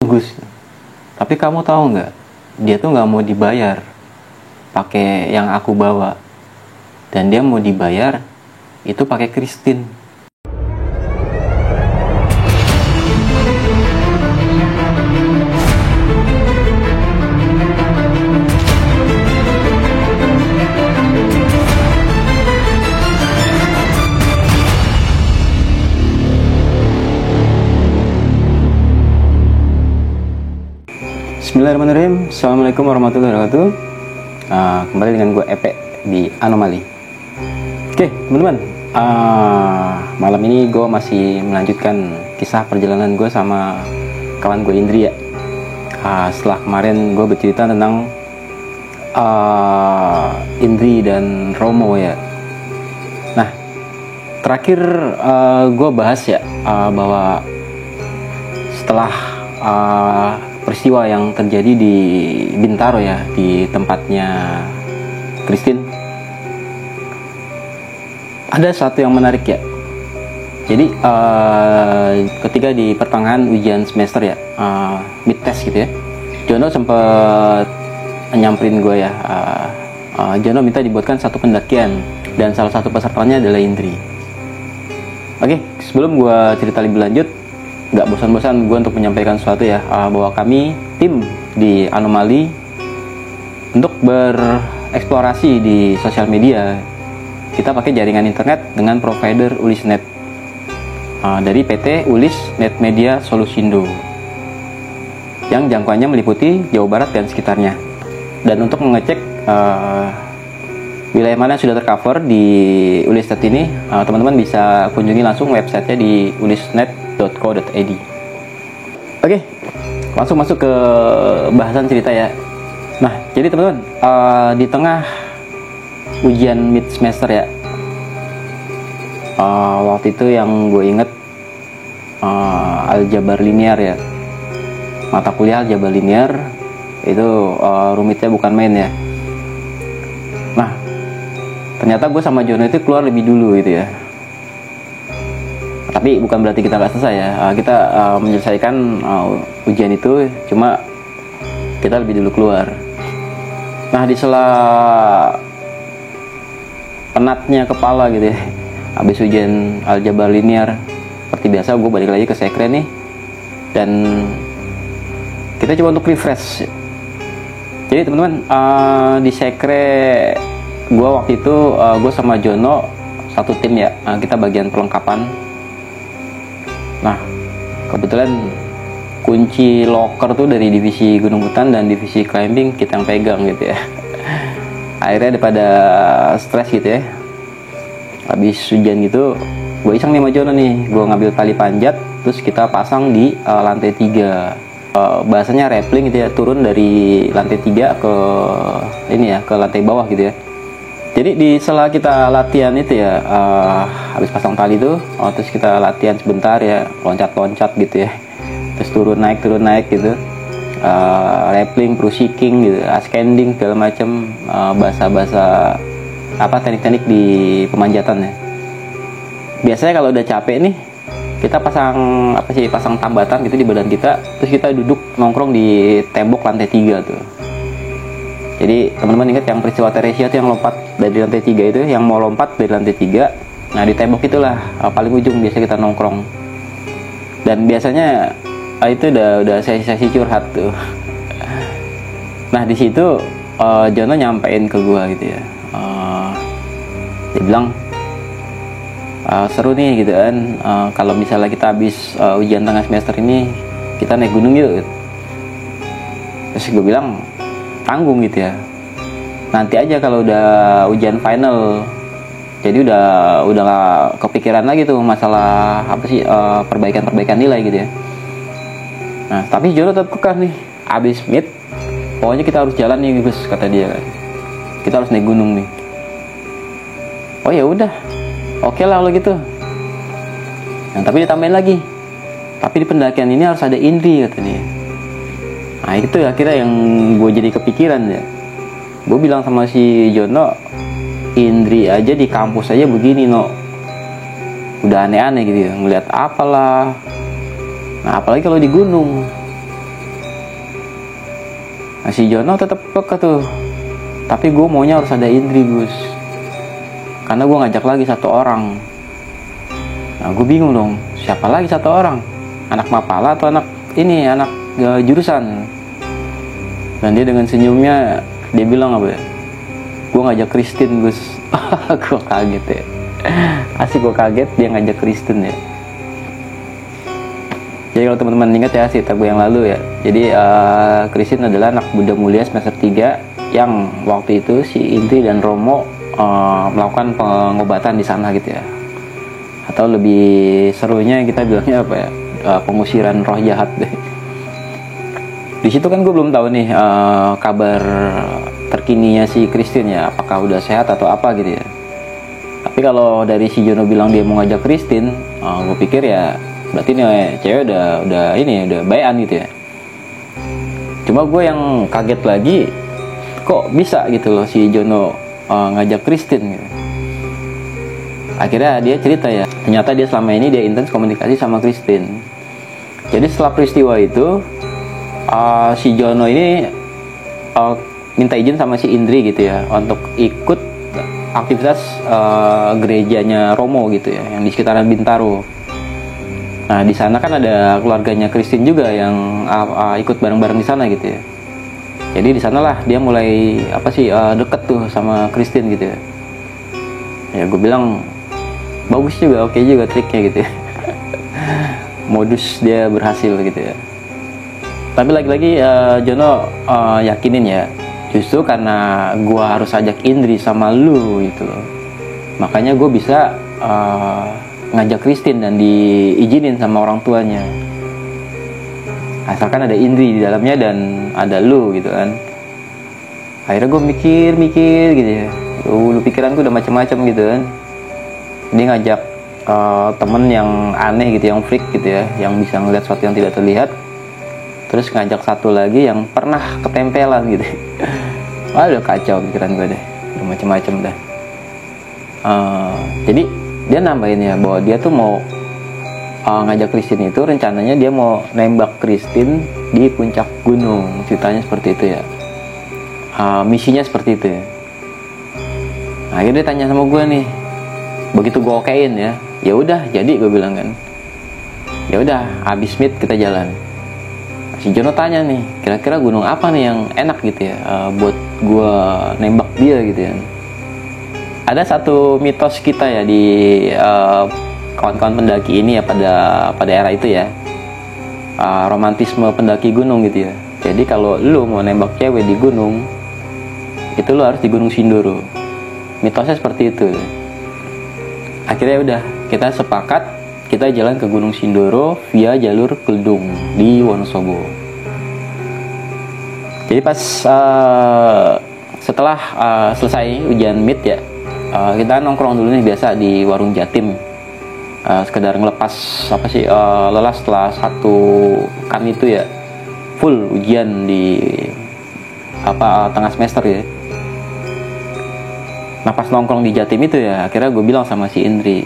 bagus. Tapi kamu tahu nggak, dia tuh nggak mau dibayar pakai yang aku bawa, dan dia mau dibayar itu pakai Christine. Bismillahirrahmanirrahim. Assalamualaikum warahmatullahi wabarakatuh. Kembali dengan gue Epe di Anomali. Oke teman-teman, malam ini gue masih melanjutkan kisah perjalanan gue sama kawan gue Indri ya. Setelah kemarin gue bercerita tentang Indri dan Romo ya. Nah, terakhir gue bahas ya bahwa setelah peristiwa yang terjadi di Bintaro ya, di tempatnya Christine, ada satu yang menarik ya. Jadi ketika di pertengahan ujian semester ya, mid test gitu ya, Jono sempat nyamperin gue ya. Jono minta dibuatkan satu pendakian dan salah satu pesertanya adalah Indri. Oke, sebelum gue cerita lebih lanjut, nggak bosan-bosan gue untuk menyampaikan sesuatu ya, bahwa kami tim di Anomali untuk bereksplorasi di sosial media, kita pakai jaringan internet dengan provider Ulisnet dari PT Ulis Net Media Solusindo yang jangkauannya meliputi Jawa Barat dan sekitarnya. Dan untuk mengecek wilayah mana yang sudah tercover di Ulisnet ini, teman-teman bisa kunjungi langsung websitenya di ulisnet.co.id. Oke, langsung masuk ke bahasan cerita ya. Nah, jadi teman-teman, di tengah ujian mid semester ya, waktu itu yang gue inget aljabar linear ya, mata kuliah aljabar linear itu rumitnya bukan main ya. Nah, ternyata gue sama Jono itu keluar lebih dulu gitu ya. Tapi bukan berarti kita nggak selesai ya. Kita menyelesaikan ujian itu, cuma kita lebih dulu keluar. Nah, di sela penatnya kepala gitu ya, habis ujian aljabar linear, seperti biasa gue balik lagi ke sekre nih, dan kita coba untuk refresh. Jadi teman-teman, di sekre gue waktu itu gue sama Jono satu tim ya, kita bagian perlengkapan. Nah, kebetulan kunci locker tuh dari divisi Gunung Hutan dan divisi climbing kita yang pegang gitu ya. Akhirnya daripada stres gitu ya, habis ujian gitu, gue iseng nih sama Jono nih, gue ngambil tali panjat, terus kita pasang di lantai 3. Bahasanya rappelling gitu ya, turun dari lantai 3 ke ini ya, ke lantai bawah gitu ya. Jadi di sela kita latihan itu ya, habis pasang tali tuh, terus kita latihan sebentar ya, loncat-loncat gitu ya, terus turun naik gitu, rappelling, cruising gitu, ascending segala macam, bahasa-bahasa apa, teknik-teknik di pemanjatan ya. Biasanya kalau udah capek nih, kita pasang tambatan gitu di badan kita, terus kita duduk nongkrong di tembok lantai 3 tuh. Jadi teman-teman ingat yang peristiwa Teresia itu yang lompat dari lantai 3 itu, yang mau lompat dari lantai 3. Nah, di tembok itulah paling ujung biasa kita nongkrong. Dan biasanya itu udah sesi curhat tuh. Nah, di situ Jono nyampein ke gua gitu ya. Dia bilang, seru nih gitu kan, kalau misalnya kita habis ujian tengah semester ini, kita naik gunung yuk. Terus gue bilang, tanggung gitu ya, nanti aja kalau udah ujian final. Jadi udah gak kepikiran lagi tuh masalah perbaikan nilai gitu ya. Nah, tapi Jono tetap kekeh nih, abis mid pokoknya kita harus jalan nih Gus, kata dia kan, kita harus naik gunung nih. Oh ya udah, oke lah kalau gitu. Nah, tapi ditambahin lagi, tapi di pendakian ini harus ada Indri, kata dia. Nah, itu akhirnya yang gue jadi kepikiran ya. Gue bilang sama si Jono, Indri aja di kampus aja begini no, udah aneh-aneh gitu ya, ngeliat apalah. Nah, apalagi kalau di gunung. Nah, si Jono tetap peka tuh, tapi gue maunya harus ada Indri Gus, karena gue ngajak lagi satu orang. Nah gue bingung dong, siapa lagi satu orang, anak Mapala atau anak jurusan. Dan dia dengan senyumnya dia bilang apa ya, gue ngajak Christine Gus. Gue kaget ya, asik, gue kaget dia ngajak Christine ya. Jadi kalau teman-teman ingat ya cerita gue yang lalu ya, jadi Christine adalah anak Bunda Mulia semester 3 yang waktu itu si Indri dan Romo melakukan pengobatan di sana gitu ya, atau lebih serunya kita bilangnya apa ya, pengusiran roh jahat deh. Di situ kan gue belum tahu nih kabar terkininya si Christine ya, apakah udah sehat atau apa gitu ya. Tapi kalau dari si Jono bilang dia mau ngajak Christine, gue pikir ya berarti nih cewek udah bayan gitu ya. Cuma gue yang kaget lagi, kok bisa gitu loh si Jono ngajak Christine gitu. Akhirnya dia cerita ya, ternyata dia selama ini dia intens komunikasi sama Christine. Jadi setelah peristiwa itu si Jono ini minta izin sama si Indri gitu ya untuk ikut aktivitas gerejanya Romo gitu ya, yang di sekitaran Bintaro. Nah di sana kan ada keluarganya Christine juga yang ikut bareng-bareng di sana gitu ya. Jadi di sanalah dia mulai deket tuh sama Christine gitu ya. Ya gue bilang bagus juga, oke juga triknya gitu ya. Modus dia berhasil gitu ya. Tapi lagi-lagi Jono yakinin ya, justru karena gue harus ajak Indri sama lu gitu loh, makanya gue bisa ngajak Christine dan diizinin sama orang tuanya, asalkan ada Indri di dalamnya dan ada lu gitu kan. Akhirnya gue mikir gitu ya, lu pikiranku udah macam-macam gitu kan. Dia ngajak temen yang aneh gitu, yang freak gitu ya, yang bisa ngeliat sesuatu yang tidak terlihat, terus ngajak satu lagi yang pernah ketempelan gitu. Wah udah kacau pikiran gue deh, udah macam-macam dah. Jadi dia nambahin ya bahwa dia tuh mau ngajak Christine itu, rencananya dia mau nembak Christine di puncak gunung, ceritanya seperti itu ya. Misinya seperti itu ya. Nah, akhirnya dia tanya sama gue nih, begitu gue okein ya udah jadi, gue bilang kan, ya udah habis meet kita jalan. Si Jono tanya nih, kira-kira gunung apa nih yang enak gitu ya buat gue nembak dia gitu ya. Ada satu mitos kita ya di kawan-kawan pendaki ini ya pada era itu ya, romantisme pendaki gunung gitu ya. Jadi kalau lu mau nembak cewek di gunung, itu lu harus di Gunung Sindoro. Mitosnya seperti itu. Akhirnya udah kita sepakat, kita jalan ke Gunung Sindoro via jalur Keldung di Wonosobo. Jadi pas setelah selesai ujian meet ya, kita nongkrong dulu nih biasa di warung Jatim, sekedar ngelepas lelah setelah satu kan itu ya, full ujian di tengah semester ya. Nah pas nongkrong di Jatim itu ya, akhirnya gue bilang sama si Indri,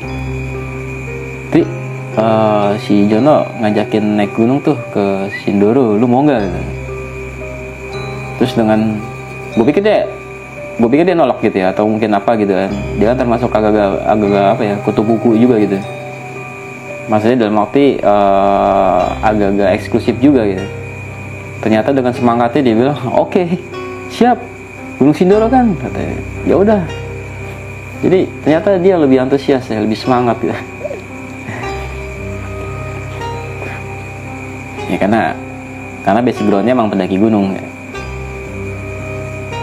si Jono ngajakin naik gunung tuh ke Sindoro, lu mau nggak? Terus dengan gue pikir dia nolak gitu ya, atau mungkin apa gitu kan. Dia kan termasuk agak kutu buku juga gitu. Maksudnya dalam arti agak eksklusif juga gitu. Ternyata dengan semangatnya dia bilang, oke, siap, Gunung Sindoro kan, katanya. Ya udah. Jadi ternyata dia lebih antusias ya, lebih semangat gitu. Ya karena basic groundnya emang pendaki gunung ya.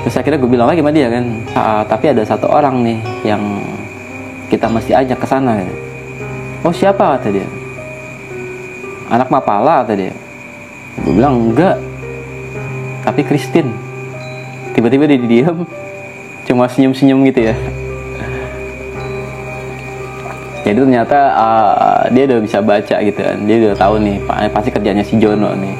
Terus akhirnya gue bilang lagi sama dia kan, tapi ada satu orang nih yang kita mesti ajak ke sana. Ya. Oh siapa, kata dia? Anak Mapala, kata dia. Gue bilang enggak, tapi Christine. Tiba-tiba dia diam, cuma senyum-senyum gitu ya. Jadi ternyata dia udah bisa baca gitu kan, dia udah tahu nih pasti kerjanya si Jono nih.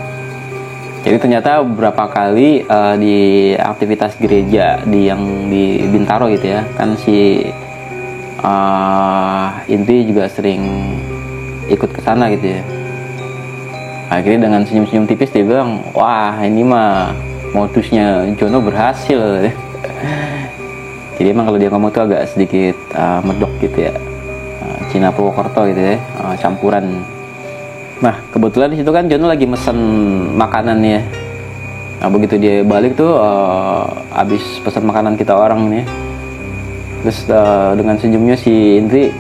Jadi ternyata beberapa kali di aktivitas gereja yang di Bintaro gitu ya, kan si Indri juga sering ikut ke sana gitu ya. Akhirnya dengan senyum-senyum tipis dia bilang, wah ini mah modusnya Jono berhasil. Jadi emang kalau dia ngomong tuh agak sedikit medok gitu ya, Cina Purwokerto gitu ya, campuran. Nah kebetulan di situ kan Jono lagi mesen makanan ya. Nah begitu dia balik tuh abis pesan makanan kita orang ini, terus dengan senyumnya si Indri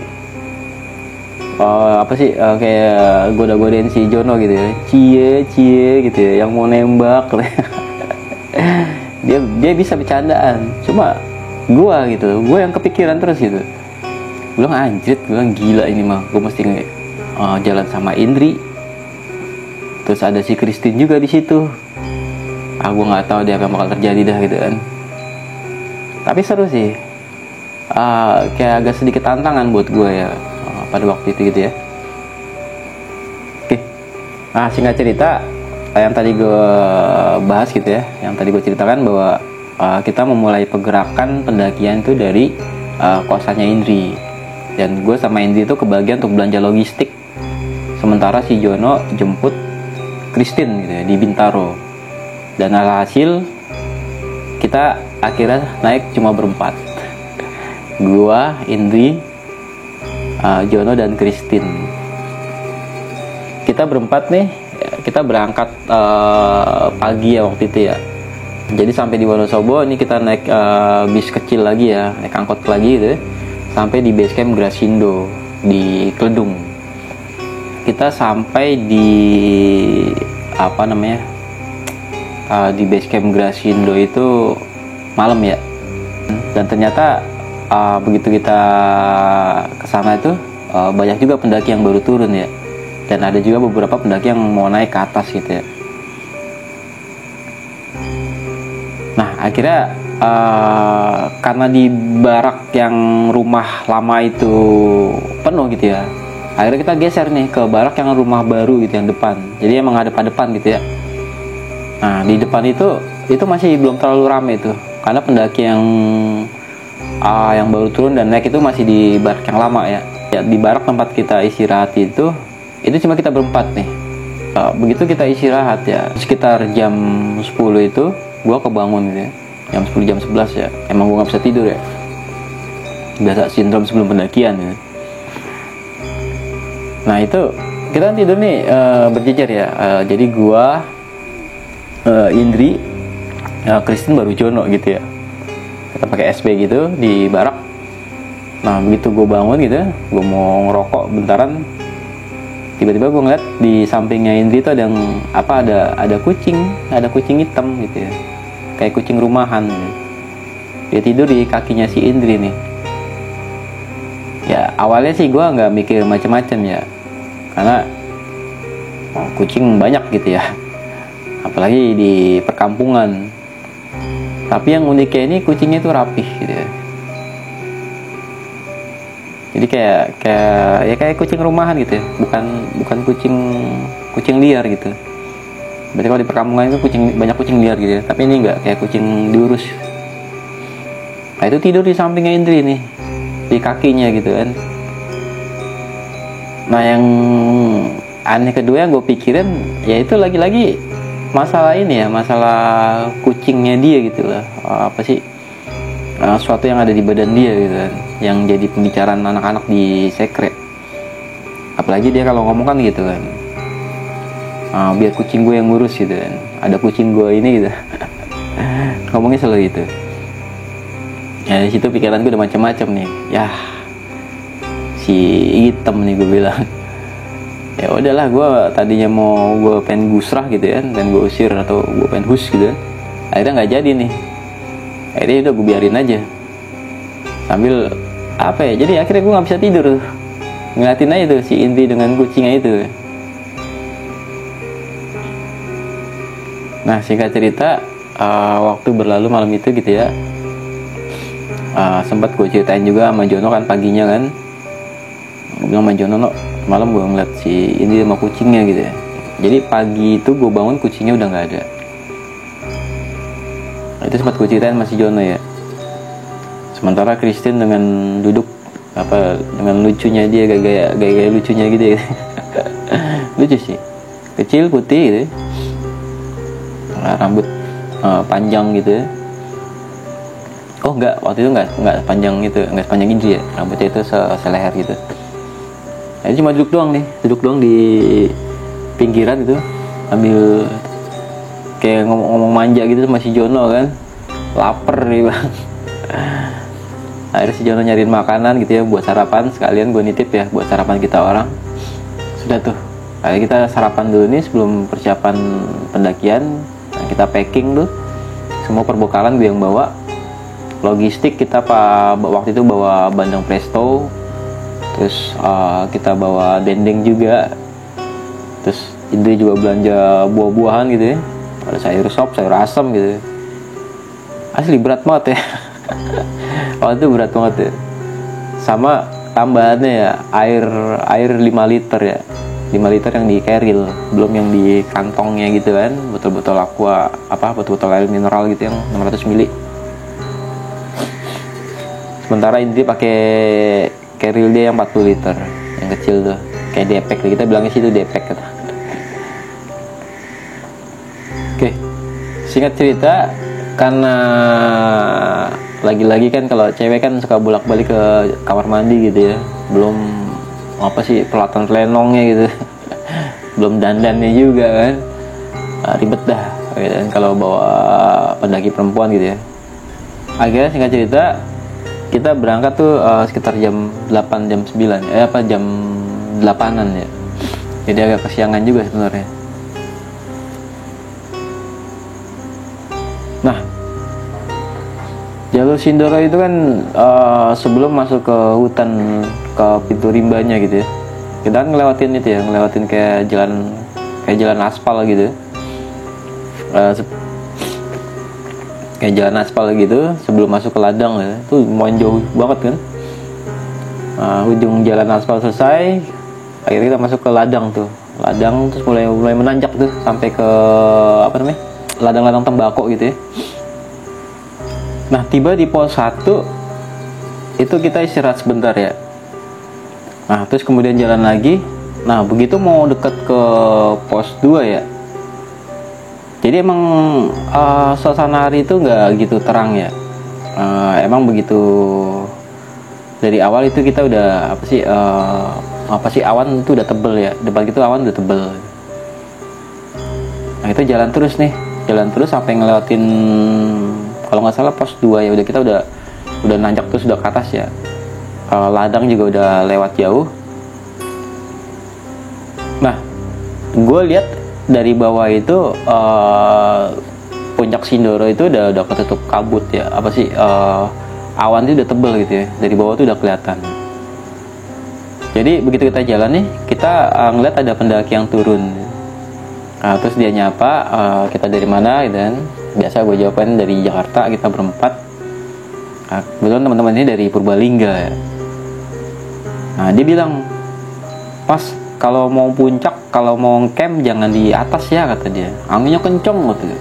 kayak goda-godain si Jono gitu ya, cie gitu ya, yang mau nembak. dia bisa bercandaan, cuma gue yang kepikiran terus gitu. Gue bilang anjrit, gue bilang gila ini mah, gue mesti jalan sama Indri, terus ada si Christine juga di situ. Gue nggak tahu dia apa yang bakal terjadi dah gitu kan. Tapi seru sih, kayak agak sedikit tantangan buat gue ya pada waktu itu gitu ya. Oke, singkat cerita yang tadi gue bahas gitu ya, yang tadi gue ceritakan bahwa kita memulai pergerakan pendakian itu dari kosannya Indri, dan gue sama Indri itu kebagian untuk belanja logistik, sementara si Jono jemput Christine gitu ya di Bintaro. Dan alhasil kita akhirnya naik cuma berempat, gua, Indri, Jono dan Christine. Kita berempat nih, kita berangkat pagi ya waktu itu ya. Jadi sampai di Wonosobo ini kita naik bis kecil lagi ya, naik angkot lagi gitu ya, sampai di base camp Grasindo di Kledung. Kita sampai di di base camp Grasindo itu malam ya. Dan ternyata begitu kita kesana itu banyak juga pendaki yang baru turun ya, dan ada juga beberapa pendaki yang mau naik ke atas gitu ya. Nah akhirnya karena di barak yang rumah lama itu penuh gitu ya, akhirnya kita geser nih ke barak yang rumah baru gitu yang depan. Jadi emang hadap-hadapan gitu ya. Nah di depan itu masih belum terlalu ramai itu, karena pendaki yang baru turun dan naik itu masih di barak yang lama ya. Di barak tempat kita istirahat itu cuma kita berempat nih. Begitu kita istirahat ya, sekitar jam 10 itu gue kebangun gitu ya, jam 10 jam 11 ya. Emang gue nggak bisa tidur ya, biasa sindrom sebelum pendakian ya. Nah itu kita tidur nih berjejer ya. Jadi gue, Indri, Christine baru Jono gitu ya. Kita pakai SB gitu di barak. Nah begitu gue bangun gitu, gue mau ngerokok bentaran, tiba-tiba gue ngeliat di sampingnya Indri itu ada yang ada kucing hitam gitu ya, kayak kucing rumahan gitu. Dia tidur di kakinya si Indri nih. Ya awalnya sih gue nggak mikir macam-macam ya, karena kucing banyak gitu ya, apalagi di perkampungan. Tapi yang uniknya ini kucingnya itu rapih gitu ya. Jadi kayak kucing rumahan gitu ya, bukan kucing liar gitu. Berarti kalau di perkampungan itu banyak kucing liar gitu ya, tapi ini enggak, kayak kucing diurus. Nah itu tidur di sampingnya Indri nih, di kakinya gitu kan. Nah yang aneh kedua yang gue pikirin ya itu lagi-lagi masalah ini ya, masalah kucingnya dia gitu lah. Sesuatu yang ada di badan dia gitu kan, yang jadi pembicaraan anak-anak di sekre. Apalagi dia kalau ngomong kan gitu kan, biar kucing gue yang ngurus gitu kan, ada kucing gue ini gitu. Ngomongnya selalu gitu ya. Di situ pikiran gue udah macam-macam nih ya, si hitam nih gue bilang. Ya udahlah, gue tadinya gue pengen gusrah gitu ya, dan gue usir atau gue pengen hus gitu kan. Akhirnya nggak jadi nih. Akhirnya udah gue biarin aja, sambil jadi akhirnya gue nggak bisa tidur ngeliatin aja tuh si Indri dengan kucingnya itu. Nah singkat cerita, waktu berlalu malam itu gitu ya, sempat gue ceritain juga sama Jono kan paginya kan. Gue bilang sama Jono, malam gue ngeliat si Indri sama kucingnya gitu ya. Jadi pagi itu gue bangun kucingnya udah nggak ada. Itu sempat gue ceritain masih Jono ya. Sementara Christine dengan duduk dengan lucunya dia, gaya lucunya gitu ya. Lucu sih, kecil putih gitu, rambut panjang gitu ya. Oh enggak, waktu itu enggak panjang gitu, enggak panjang ini ya, rambutnya itu seleher gitu. Nah, ini cuma duduk doang di pinggiran itu, ambil kayak ngomong manja gitu sama si Jono kan, lapar nih bang. Akhirnya si Jono nyariin makanan gitu ya buat sarapan, sekalian gue nitip ya buat sarapan kita orang. Sudah tuh, akhirnya kita sarapan dulu nih sebelum persiapan pendakian. Nah, kita packing tuh, semua perbekalan gue yang bawa. Logistik kita waktu itu bawa bandeng presto, terus kita bawa dendeng juga, terus Indri juga belanja buah-buahan gitu ya, ada sayur sop, sayur asam gitu. Asli berat banget ya. Waktu itu berat banget ya. Sama tambahannya ya air 5 liter ya, 5 liter yang di keril, belum yang di kantongnya gitu kan, botol-botol aqua botol-botol air mineral gitu yang 600 ml. Sementara Indri pakai keril dia yang 40 liter, yang kecil tuh, kayak depek, kita bilangnya sih itu depek kata. Oke, singkat cerita, karena lagi-lagi kan kalau cewek kan suka bolak-balik ke kamar mandi gitu ya, belum peralatan lenongnya gitu, belum dandannya juga kan, ribet dah kan kalau bawa pendaki perempuan gitu ya. Akhirnya singkat cerita, kita berangkat tuh sekitar jam 8 jam 9 jam 8-an ya, jadi agak kesiangan juga sebenarnya. Nah, jalur Sindoro itu kan sebelum masuk ke hutan, ke pintu rimbanya gitu ya, kita kan ngelewatin kayak jalan aspal gitu, kayak jalan aspal gitu sebelum masuk ke ladang ya. Itu lumayan jauh banget kan. Ujung jalan aspal selesai, akhirnya kita masuk ke ladang terus mulai menanjak tuh sampai ke ladang-ladang tembakau gitu ya. Nah, tiba di pos 1 itu kita istirahat sebentar ya. Nah, terus kemudian jalan lagi. Nah, begitu mau deket ke pos 2 ya, jadi emang suasana hari itu nggak gitu terang ya. Emang begitu dari awal itu kita udah awan itu udah tebel ya, depan itu awan udah tebel. Nah, itu jalan terus sampai ngelewatin, kalau nggak salah pos 2 ya, kita udah nanjak terus, udah ke atas ya. Ladang juga udah lewat jauh. Nah, gue lihat dari bawah itu puncak Sindoro itu udah ketutup kabut ya, awan itu udah tebel gitu ya, dari bawah tuh udah kelihatan. Jadi begitu kita jalan nih, kita ngeliat ada pendaki yang turun. Nah, terus dia nyapa, kita dari mana gitu kan. Biasa gue jawabin dari Jakarta, kita berempat. Nah, kebetulan teman-teman ini dari Purbalingga ya. Nah, dia bilang, "Pas, kalau mau puncak, kalau mau camp jangan di atas ya," kata dia. "Anginnya kenceng," gitu.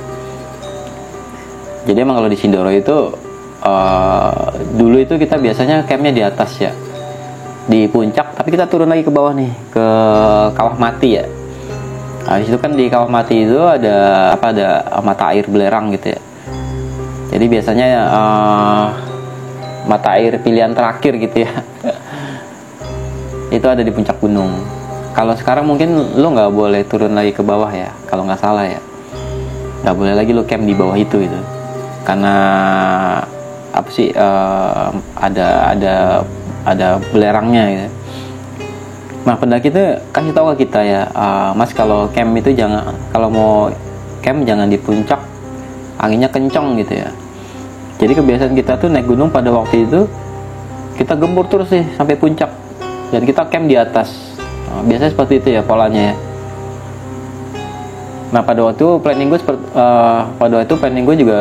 Jadi emang kalau di Sindoro itu dulu itu kita biasanya campnya di atas ya, di puncak, tapi kita turun lagi ke bawah nih, ke Kawah Mati ya. Nah, di situ kan di Kawah Mati itu ada mata air belerang gitu ya. Jadi biasanya mata air pilihan terakhir gitu ya. Itu ada di puncak gunung. Kalau sekarang mungkin lo nggak boleh turun lagi ke bawah ya, kalau nggak salah ya, nggak boleh lagi lo camp di bawah itu gitu, karena ada belerangnya gitu. Nah, pendaki itu kasih tahu ke kita ya, "Mas, kalau camp itu kalau mau camp jangan di puncak, anginnya kencang gitu ya." Jadi kebiasaan kita tuh naik gunung pada waktu itu kita gembur terus sih sampai puncak, dan kita camp di atas. Biasanya seperti itu ya polanya ya. Nah, pada waktu planning gue juga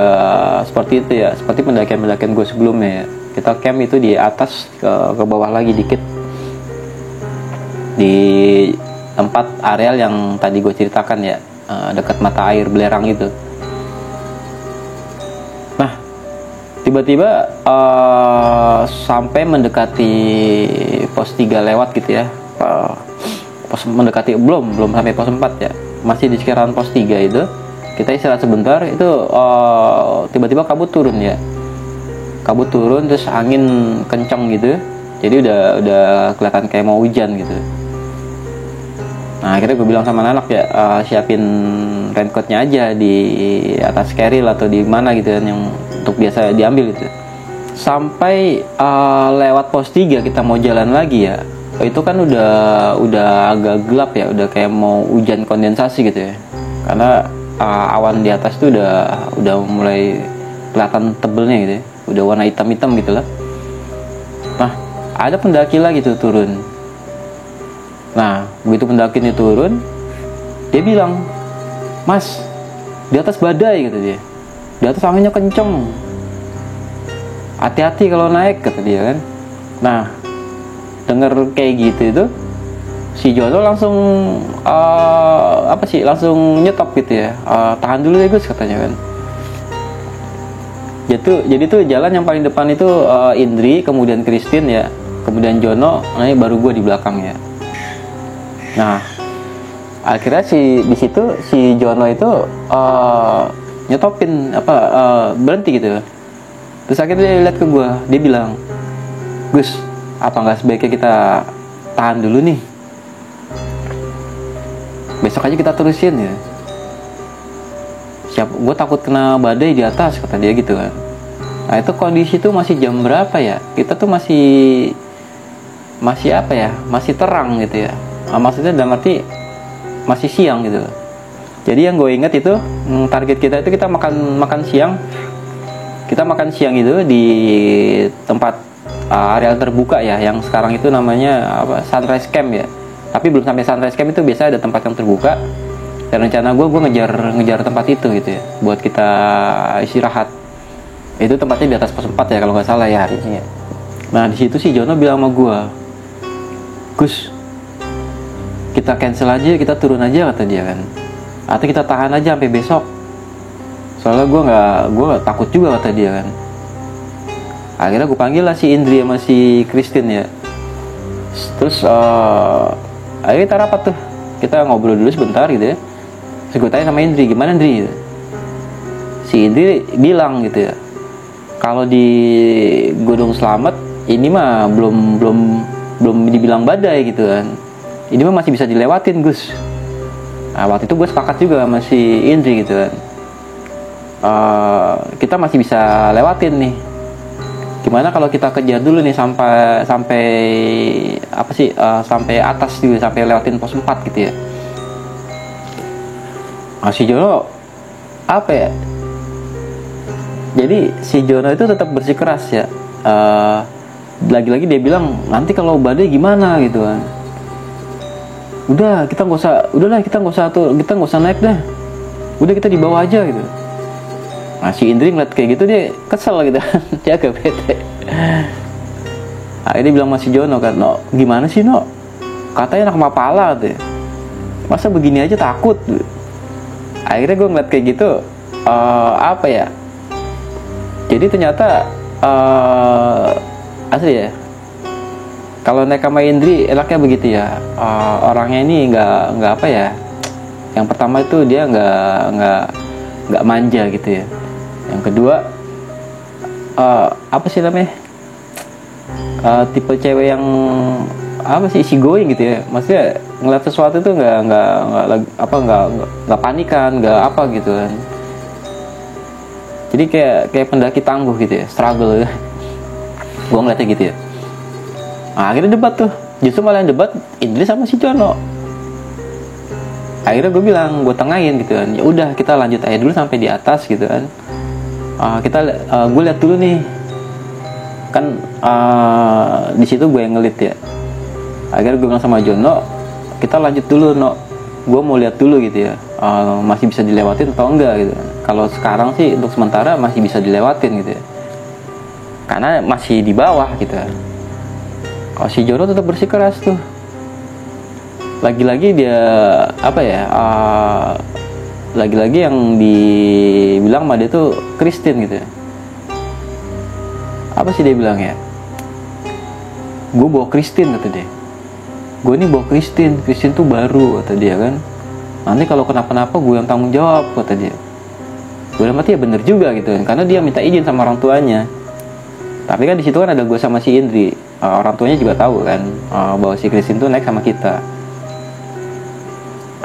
seperti itu ya, seperti pendakian gue sebelumnya ya. Kita camp itu di atas, ke bawah lagi dikit, di tempat areal yang tadi gue ceritakan ya, dekat mata air belerang itu. Nah, tiba-tiba sampai mendekati pos 3 lewat gitu ya, belum sampai pos 4 ya, masih di sekitaran pos 3 itu kita istirahat sebentar, itu tiba-tiba kabut turun ya. Kabut turun terus angin kencang gitu. Jadi udah kelihatan kayak mau hujan gitu. Nah akhirnya gue bilang sama anak ya, siapin raincoatnya aja di atas carrier atau di mana gitu kan, yang untuk biasa diambil gitu. Sampai lewat pos 3 kita mau jalan lagi ya, itu kan udah agak gelap ya, udah kayak mau hujan kondensasi gitu ya, karena awan di atas tuh udah mulai kelihatan tebelnya gitu ya, udah warna hitam-hitam gitu lah. Nah ada pendaki lagi tuh turun. Nah begitu pendaki ini turun, dia bilang, "Mas, di atas badai," kata dia, "di atas anginnya kenceng, hati-hati kalau naik," kata dia kan. Nah denger kayak gitu itu si Jono langsung langsung nyetop gitu ya, "Tahan dulu ya Gus," katanya kan. Jadi tuh jalan yang paling depan itu Indri, kemudian Christine ya, kemudian Jono, nah ini baru gue di belakang ya. Nah akhirnya di situ si Jono itu nyetopin berhenti gitu. Terus akhirnya dia lihat ke gue, dia bilang, "Gus, apa nggak sebaiknya kita tahan dulu nih, besok aja kita terusin ya. Gue takut kena badai di atas," kata dia gitu kan. Nah itu kondisi tuh masih jam berapa ya, kita tuh masih apa ya, masih terang gitu ya, maksudnya dalam arti masih siang gitu. Jadi yang gue inget itu target kita itu kita makan siang. Kita makan siang itu di tempat area terbuka ya, yang sekarang itu namanya Sunrise Camp ya. Tapi belum sampai Sunrise Camp, itu biasa ada tempat yang terbuka. Dan rencana gue ngejar tempat itu gitu ya, buat kita istirahat. Itu tempatnya di atas pos 4 ya kalau nggak salah ya harinya. Nah di situ si Jono bilang sama gue, "Gus, kita cancel aja, kita turun aja," kata dia kan. "Atau kita tahan aja sampai besok. Soalnya gue takut juga," kata dia kan. Akhirnya gue panggil lah si Indri sama si Christine ya. Terus akhirnya kita rapat tuh, kita ngobrol dulu sebentar gitu ya. Terus gue tanya sama Indri, "Gimana Indri?" Si Indri bilang gitu ya, kalau di Gunung Slamet ini mah belum dibilang badai gitu kan. Ini mah masih bisa dilewatin Gus. Nah waktu itu gue sepakat juga sama si Indri gitu kan. Kita masih bisa lewatin nih. Gimana kalau kita kejar dulu nih sampai sampai atas juga, sampai lewatin pos 4 gitu ya. Si Jono jadi si Jono itu tetap bersikeras ya. Lagi-lagi dia bilang, "Nanti kalau badai gimana gitu kan. Kita nggak usah naik dah. Udah kita di bawah aja gitu." Nah si Indri ngeliat kayak gitu dia kesel gitu kan, dia agak bete. Akhirnya dia bilang sama si Jono kan, "No, gimana sih No? Katanya anak mapala tuh. Masa begini aja takut?" Akhirnya gue ngeliat kayak gitu, jadi ternyata asli ya, kalau naik sama Indri enaknya begitu ya. Orangnya ini nggak apa ya. Yang pertama itu dia nggak manja gitu ya. Yang kedua tipe cewek yang easy going gitu ya. Maksudnya ngeliat sesuatu tuh nggak panikan, nggak apa gitu kan. Jadi kayak pendaki tangguh gitu ya, struggle ya. Gue ngeliatnya gitu ya. Nah, akhirnya debat tuh. Justru malah yang debat Indri sama si Jono. Akhirnya gue bilang, gue tengahin gitu kan. Ya udah kita lanjut aja dulu sampai di atas gitu kan. Gue lihat dulu nih. Kan di situ gue yang ngelit ya. Akhirnya gue bilang sama Jono, "Kita lanjut dulu No. Gue mau lihat dulu gitu ya. Masih bisa dilewatin atau enggak gitu. Kalau sekarang sih untuk sementara masih bisa dilewatin gitu ya. Karena masih di bawah gitu. Kalau si Jono tetap bersikeras tuh. Lagi-lagi dia lagi-lagi yang dibilang sama dia tuh Christine gitu ya. Apa sih dia bilang ya? "Gue bawa Christine," kata dia. "Gue ini bawa Christine tuh baru," kata dia kan. "Nanti kalau kenapa-napa gue yang tanggung jawab," kata dia. Gue dalam hati ya bener juga gitu kan, karena dia minta izin sama orang tuanya. Tapi kan di situ kan ada gue sama si Indri. Orang tuanya juga tahu kan bahwa si Christine tuh naik sama kita.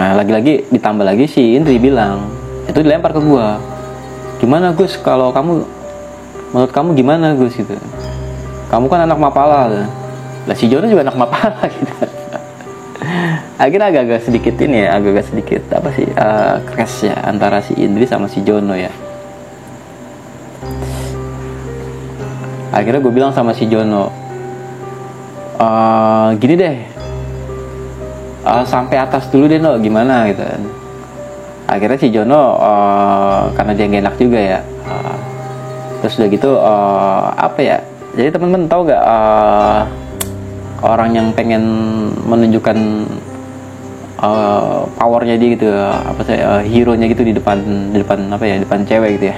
Nah lagi-lagi ditambah lagi si Indri bilang, itu dilempar ke gue, gimana Gus kalau kamu, menurut kamu gimana Gus gitu, kamu kan anak Mapala lah, si Jono juga anak Mapala gitu. Akhirnya agak-agak sedikit ini ya, agak-agak sedikit apa sih crash ya antara si Indri sama si Jono ya. Akhirnya gue bilang sama si Jono, gini deh, sampai atas dulu deh no, gimana gitu kan. Akhirnya si Jono karena dia gak enak juga ya, terus udah gitu apa ya, jadi teman-teman tahu gak orang yang pengen menunjukkan powernya dia gitu, apa sih, hero nya gitu di depan apa ya, depan cewek gitu ya.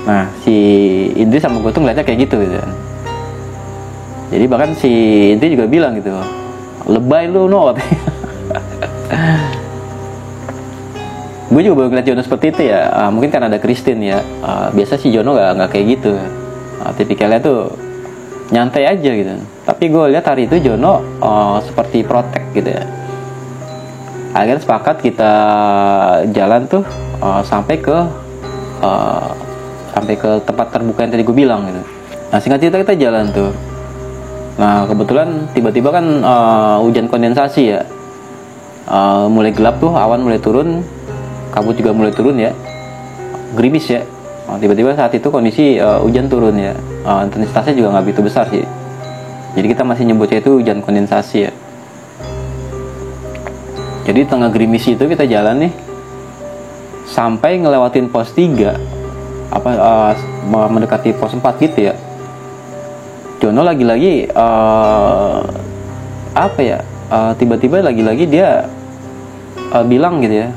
Nah si Indri sama gue tuh ngeliatnya kayak gitu kan. Jadi bahkan si Indri juga bilang gitu, lebay lu no. Gue juga baru ngeliat Jono seperti itu ya. Mungkin karena ada Christine ya. Biasa si Jono nggak kayak gitu. Tipikalnya tuh nyantai aja gitu. Tapi gue lihat hari itu Jono seperti protek gitu ya. Akhirnya sepakat kita jalan tuh sampai ke tempat terbuka yang tadi gue bilang gitu. Nah singkat cerita kita jalan tuh. Nah kebetulan tiba-tiba kan hujan kondensasi ya. Mulai gelap tuh, awan mulai turun, kabut juga mulai turun ya, gerimis ya. Tiba-tiba saat itu kondisi hujan turun ya. Intensitasnya juga nggak begitu besar sih. Jadi kita masih nyebutnya itu hujan kondensasi ya. Jadi tengah gerimis itu kita jalan nih sampai ngelewatin pos 3 mendekati pos 4 gitu ya. Jono lagi-lagi apa ya, tiba-tiba lagi-lagi dia bilang gitu ya,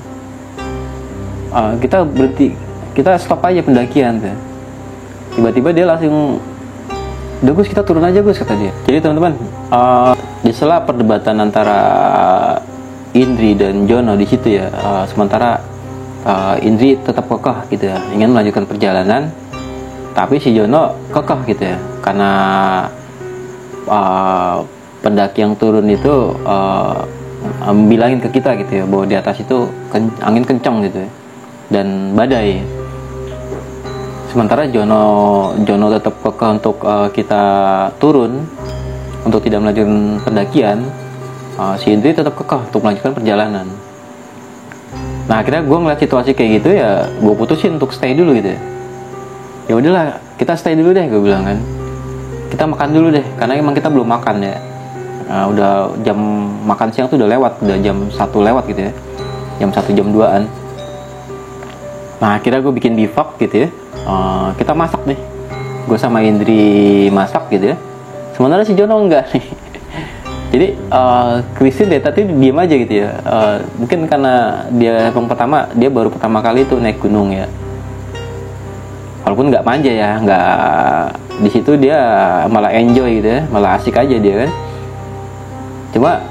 kita berhenti, kita stop aja pendakian tuh. Tiba-tiba dia langsung, udah Gus kita turun aja Gus, kata dia. Jadi teman-teman, di sela perdebatan antara Indri dan Jono di situ ya, sementara Indri tetap kekeh gitu ya, ingin melanjutkan perjalanan, tapi si Jono kekeh gitu ya, karena pendaki yang turun itu bilangin ke kita gitu ya, bahwa di atas itu angin kencang gitu ya, dan badai. Sementara Jono tetap kekeh untuk kita turun, untuk tidak melanjutkan pendakian. Si Indri tetap kekeh untuk melanjutkan perjalanan. Nah akhirnya gue ngeliat situasi kayak gitu ya, gue putusin untuk stay dulu gitu ya. Ya udahlah, kita stay dulu deh, gue bilang kan. Kita makan dulu deh, karena emang kita belum makan ya. Udah jam makan siang tuh udah lewat, udah jam 1 lewat gitu ya, jam 1 jam 2an. Nah akhirnya gue bikin bivak gitu ya. Kita masak nih, gue sama Indri masak gitu ya. Sementara si Jono enggak nih. Jadi Christine dari tadi diem aja gitu ya. Mungkin karena dia baru pertama kali tuh naik gunung ya. Walaupun nggak manja ya, nggak, di situ dia malah enjoy gitu ya, malah asik aja dia kan. Cuma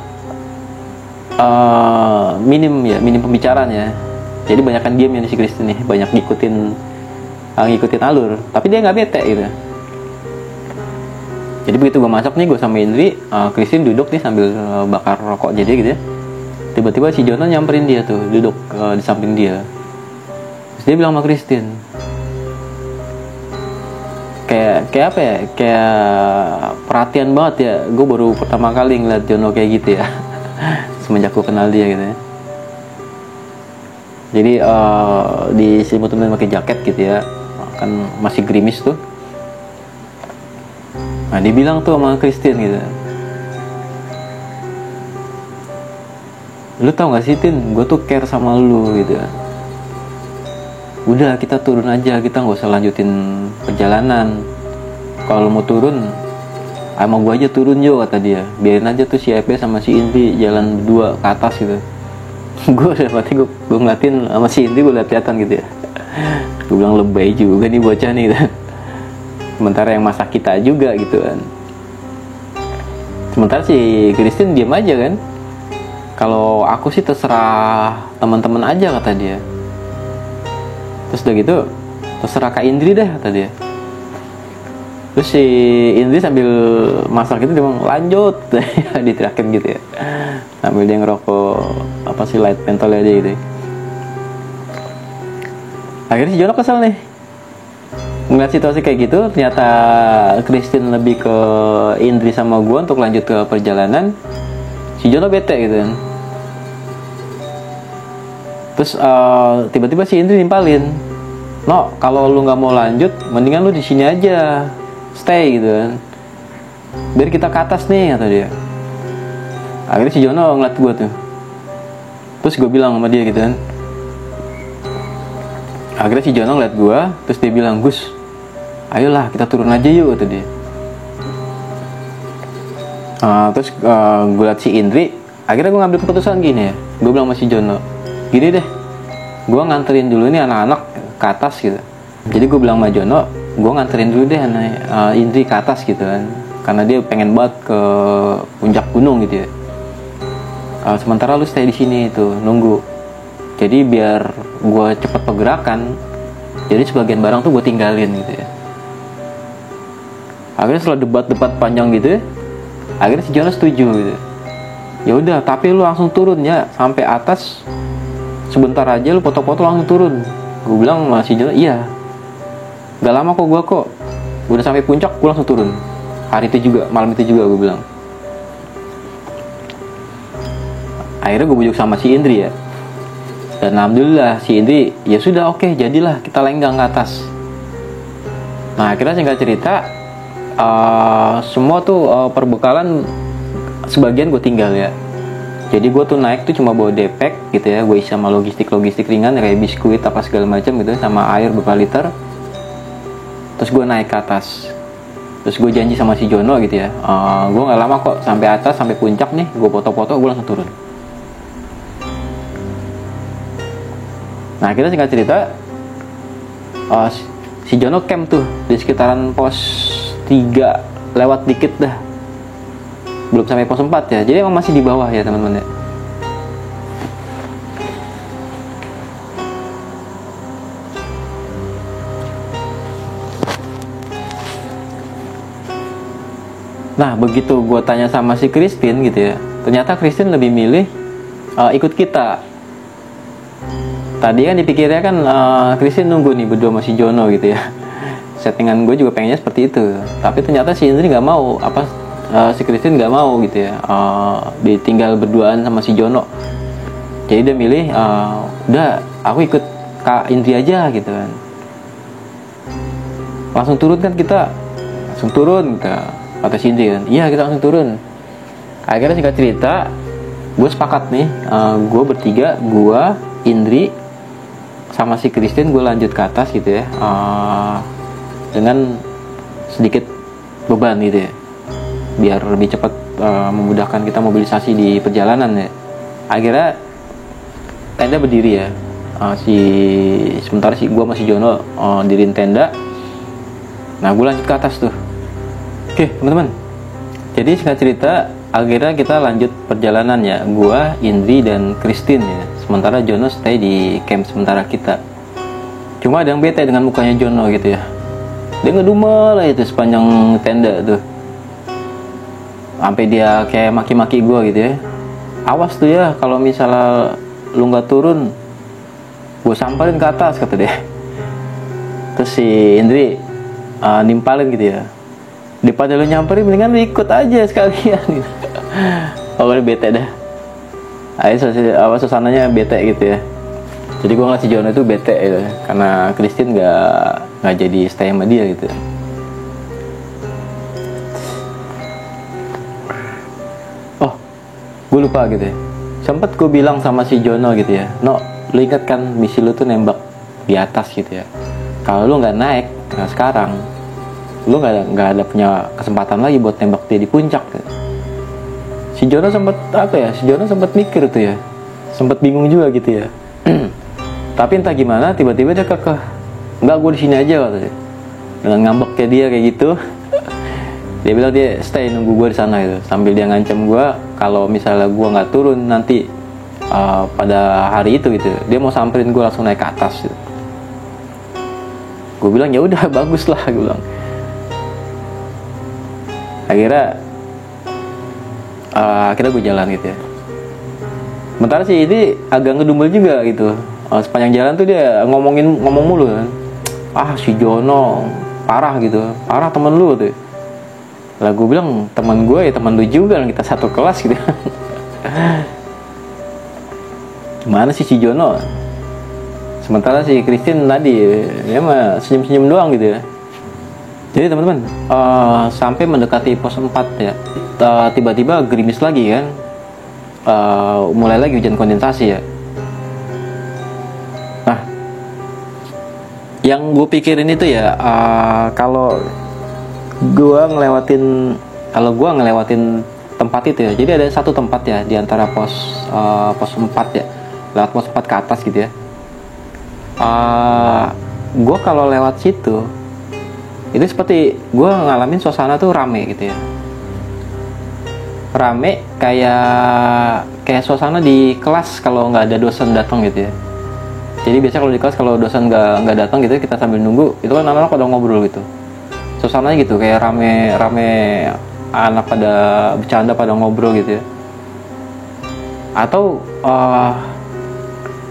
minim pembicaraan ya. Jadi banyakan diem ya si Christine nih, banyak ngikutin alur. Tapi dia nggak bete gitu. Jadi begitu gue masak nih, gue sama Indri, Christine duduk nih sambil bakar rokok jadi gitu ya. Tiba-tiba si Jono nyamperin dia tuh, duduk di samping dia. Terus dia bilang sama Christine, kayak apa ya, kayak perhatian banget ya. Gue baru pertama kali ngeliat Jono kayak gitu ya, semenjak gue kenal dia gitu ya. Jadi diselimutin pakai jaket gitu ya, kan masih gerimis tuh. Nah dia bilang tuh sama Christine gitu, lu tau gak sih Tin, gue tuh care sama lu gitu. Udah kita turun aja, kita gak usah lanjutin perjalanan. Kalau mau turun sama gue aja turun Jo, kata dia. Biarin aja tuh si Epe sama si Indri jalan berdua ke atas gitu. Gue udah mati, gue ngeliatin sama si Indri, gue liat-liatan gitu ya. Gue bilang lebay juga nih bocah nih gitu. Sementara yang masak kita juga gitu kan. Sementara si Christine diam aja kan. Kalau aku sih terserah teman-teman aja, kata dia. Terus udah gitu, terserah Kak Indri deh kata dia. Terus si Indri sambil masak itu dia bilang lanjut diterakin gitu ya, sambil dia ngerokok apa sih light mentolnya dia gitu. Akhirnya si Jono kesel nih ngeliat situasi kayak gitu. Ternyata Christine lebih ke Indri sama gue untuk lanjut ke perjalanan. Si Jono bete gitu kan. Terus tiba-tiba si Indri nimpalin, no, kalau lu nggak mau lanjut mendingan lu di sini aja, stay gitu kan, biar kita ke atas nih kata dia. Akhirnya si Jono ngeliat gue tuh. Terus gue bilang sama dia gitu kan. Akhirnya si Jono ngeliat gue, terus dia bilang, Gus, ayolah kita turun aja yuk kata dia. Terus gue liat si Indri. Akhirnya gue ngambil keputusan gini ya. Gue bilang sama si Jono, gini deh, gue nganterin dulu nih anak-anak ke atas gitu. Jadi gue bilang sama Jono, gue nganterin dulu deh Indri ke atas gitu kan, karena dia pengen banget ke puncak gunung gitu ya. Sementara lu stay di sini itu nunggu. Jadi biar gue cepet pergerakan, jadi sebagian barang tuh gue tinggalin gitu ya. Akhirnya setelah debat-debat panjang gitu ya, akhirnya si Jono setuju gitu. Ya udah, tapi lu langsung turun ya sampai atas. Sebentar aja lu foto-foto langsung turun. Gue bilang masih Jono, iya. Gak lama kok gue udah sampai puncak, gue langsung turun. Hari itu juga, malam itu juga gue bilang. Akhirnya gue bujuk sama si Indri ya. Dan alhamdulillah si Indri, ya sudah oke, jadilah kita lenggang ke atas. Nah akhirnya singkat cerita, semua tuh perbekalan sebagian gue tinggal ya. Jadi gue tuh naik tuh cuma bawa depek gitu ya, gue isi sama logistik ringan kayak biskuit apa segala macam gitu, sama air beberapa liter. Terus gue naik ke atas. Terus gue janji sama si Jono gitu ya, gue nggak lama kok sampai atas, sampai puncak nih, gue foto-foto, gue langsung turun. Nah kita singkat cerita, si Jono camp tuh di sekitaran pos 3 lewat dikit dah, belum sampai pos 4 ya, jadi emang masih di bawah ya teman-teman ya. Nah begitu gue tanya sama si Christine gitu ya, ternyata Christine lebih milih ikut kita. Tadi kan dipikirnya kan Christine nunggu nih berdua sama si Jono gitu ya. Settingan gue juga pengennya seperti itu, tapi ternyata si Indri nggak mau, si Christine nggak mau gitu ya, ditinggal berduaan sama si Jono. Jadi dia milih, udah aku ikut Kak Indri aja gitu kan. Langsung turun kan kita, langsung turun kata si Indri kan, iya kita langsung turun. Akhirnya singkat cerita, gue sepakat nih, gue bertiga, gue, Indri, sama si Christine gue lanjut ke atas gitu ya, dengan sedikit beban gitu ya, biar lebih cepat memudahkan kita mobilisasi di perjalanan ya. Akhirnya tenda berdiri ya, sementara gue masih Jono dirin tenda. Nah gue lanjut ke atas tuh. Oke teman-teman, jadi singkat cerita akhirnya kita lanjut perjalanan ya, gue, Indri dan Christine ya. Sementara Jono stay di camp sementara kita. Cuma ada yang bete dengan mukanya Jono gitu ya, dia ngedumel lah itu sepanjang tenda tuh, sampai dia kayak maki-maki gue gitu ya. Awas tuh ya kalau misalnya lu nggak turun, gue samperin ke atas kata dia. Terus si Indri nimpalin gitu ya, daripada lu nyamperin mendingan lu ikut aja sekalian gitu. Pokoknya bete dah. Akhirnya suasananya bete gitu ya. Jadi gue ngeliat si Jono itu bete gitu, karena Christine nggak jadi stay sama dia gitu. Oh, gue lupa gitu ya. Sempet gue bilang sama si Jono gitu ya, no, lu ingat kan misi lu tuh nembak di atas gitu ya. Kalau lu nggak naik sekarang, lu nggak ada punya kesempatan lagi buat tembak dia di puncak gitu. Si Jono sempet mikir tuh ya, sempet bingung juga gitu ya. Tapi entah gimana tiba-tiba dia kekeh, enggak, gue di sini aja katanya. Dengan ngambeknya dia kayak gitu. Dia bilang dia stay nunggu gue di sana gitu, sambil dia ngancam gue kalau misalnya gue nggak turun nanti pada hari itu gitu, dia mau samperin gue langsung naik ke atas gitu. Gue bilang ya udah bagus lah, gue bilang. Akhirnya gue jalan gitu ya. Sementara sih ini agak ngedumel juga gitu. Sepanjang jalan tuh dia ngomong mulu kan. Si Jono parah gitu, parah temen lu tuh. Lah gue bilang teman gue ya teman lu juga, kita satu kelas gitu. Gimana sih si Jono? Sementara si Christine tadi dia mah senyum-senyum doang gitu ya. Jadi teman-teman, sampai mendekati pos 4 ya, tiba-tiba gerimis lagi kan. Mulai lagi hujan kondensasi ya. Nah, yang gue pikirin itu ya, kalau gue ngelewatin tempat itu ya, jadi ada satu tempat ya di antara pos 4 ya, lewat pos 4 ke atas gitu ya. Gue kalau lewat situ itu seperti gue ngalamin suasana tuh rame gitu ya, rame kayak suasana di kelas kalau nggak ada dosen datang gitu ya. Jadi biasa kalau di kelas kalau dosen nggak datang gitu, kita sambil nunggu itu kan anak-anak pada ngobrol gitu, suasananya gitu kayak rame anak pada bercanda, pada ngobrol gitu ya. Atau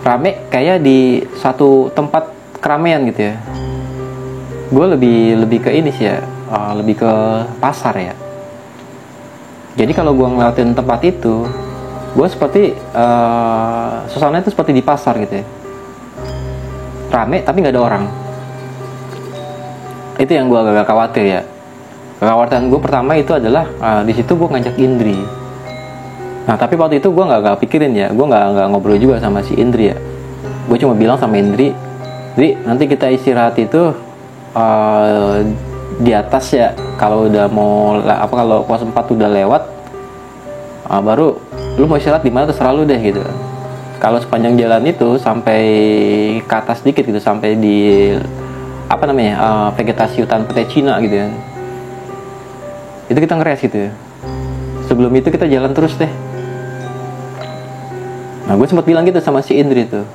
rame kayak di satu tempat keramaian gitu ya. Gue lebih ke ini sih ya, lebih ke pasar ya. Jadi kalau gue ngeliatin tempat itu, gue seperti suasananya itu seperti di pasar gitu ya, rame tapi nggak ada orang. Itu yang gue agak khawatir ya. Kekhawatiran gue pertama itu adalah di situ gue ngajak Indri. Nah tapi waktu itu gue nggak pikirin ya, gue nggak ngobrol juga sama si Indri ya. Gue cuma bilang sama Indri, nanti kita istirahat itu di atas ya. Kalau udah mau kalau pos 4 udah lewat, baru lu mau istirahat di mana terserah lu deh gitu. Kalau sepanjang jalan itu sampai ke atas dikit gitu, sampai di vegetasi hutan pete Cina gitu ya, itu kita ngeres gitu ya. Sebelum itu kita jalan terus deh. Nah gue sempat bilang gitu sama si Indri tuh.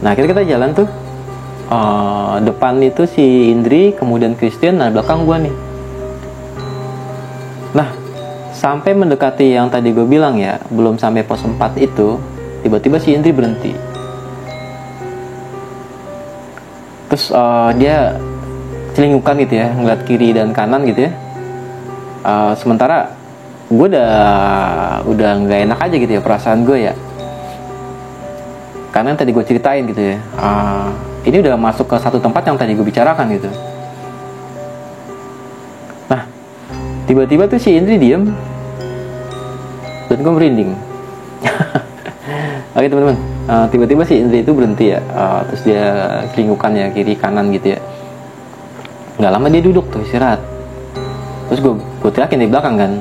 Nah akhirnya kita jalan tuh, depan itu si Indri, kemudian Christian, nah belakang gue nih. Nah sampai mendekati yang tadi gue bilang ya, belum sampai pos 4 itu, tiba-tiba si Indri berhenti. Terus dia celingukan gitu ya, ngeliat kiri dan kanan gitu ya. Sementara gue udah nggak enak aja gitu ya perasaan gue ya, karena tadi gue ceritain gitu ya, ini udah masuk ke satu tempat yang tadi gue bicarakan gitu. Nah tiba-tiba tuh si Indri diem dan gue merinding. Oke teman-teman, tiba-tiba si Indri itu berhenti ya, terus dia celingukan ya kiri kanan gitu ya. Nggak lama dia duduk tuh istirahat. Terus gue teriakin di belakang kan,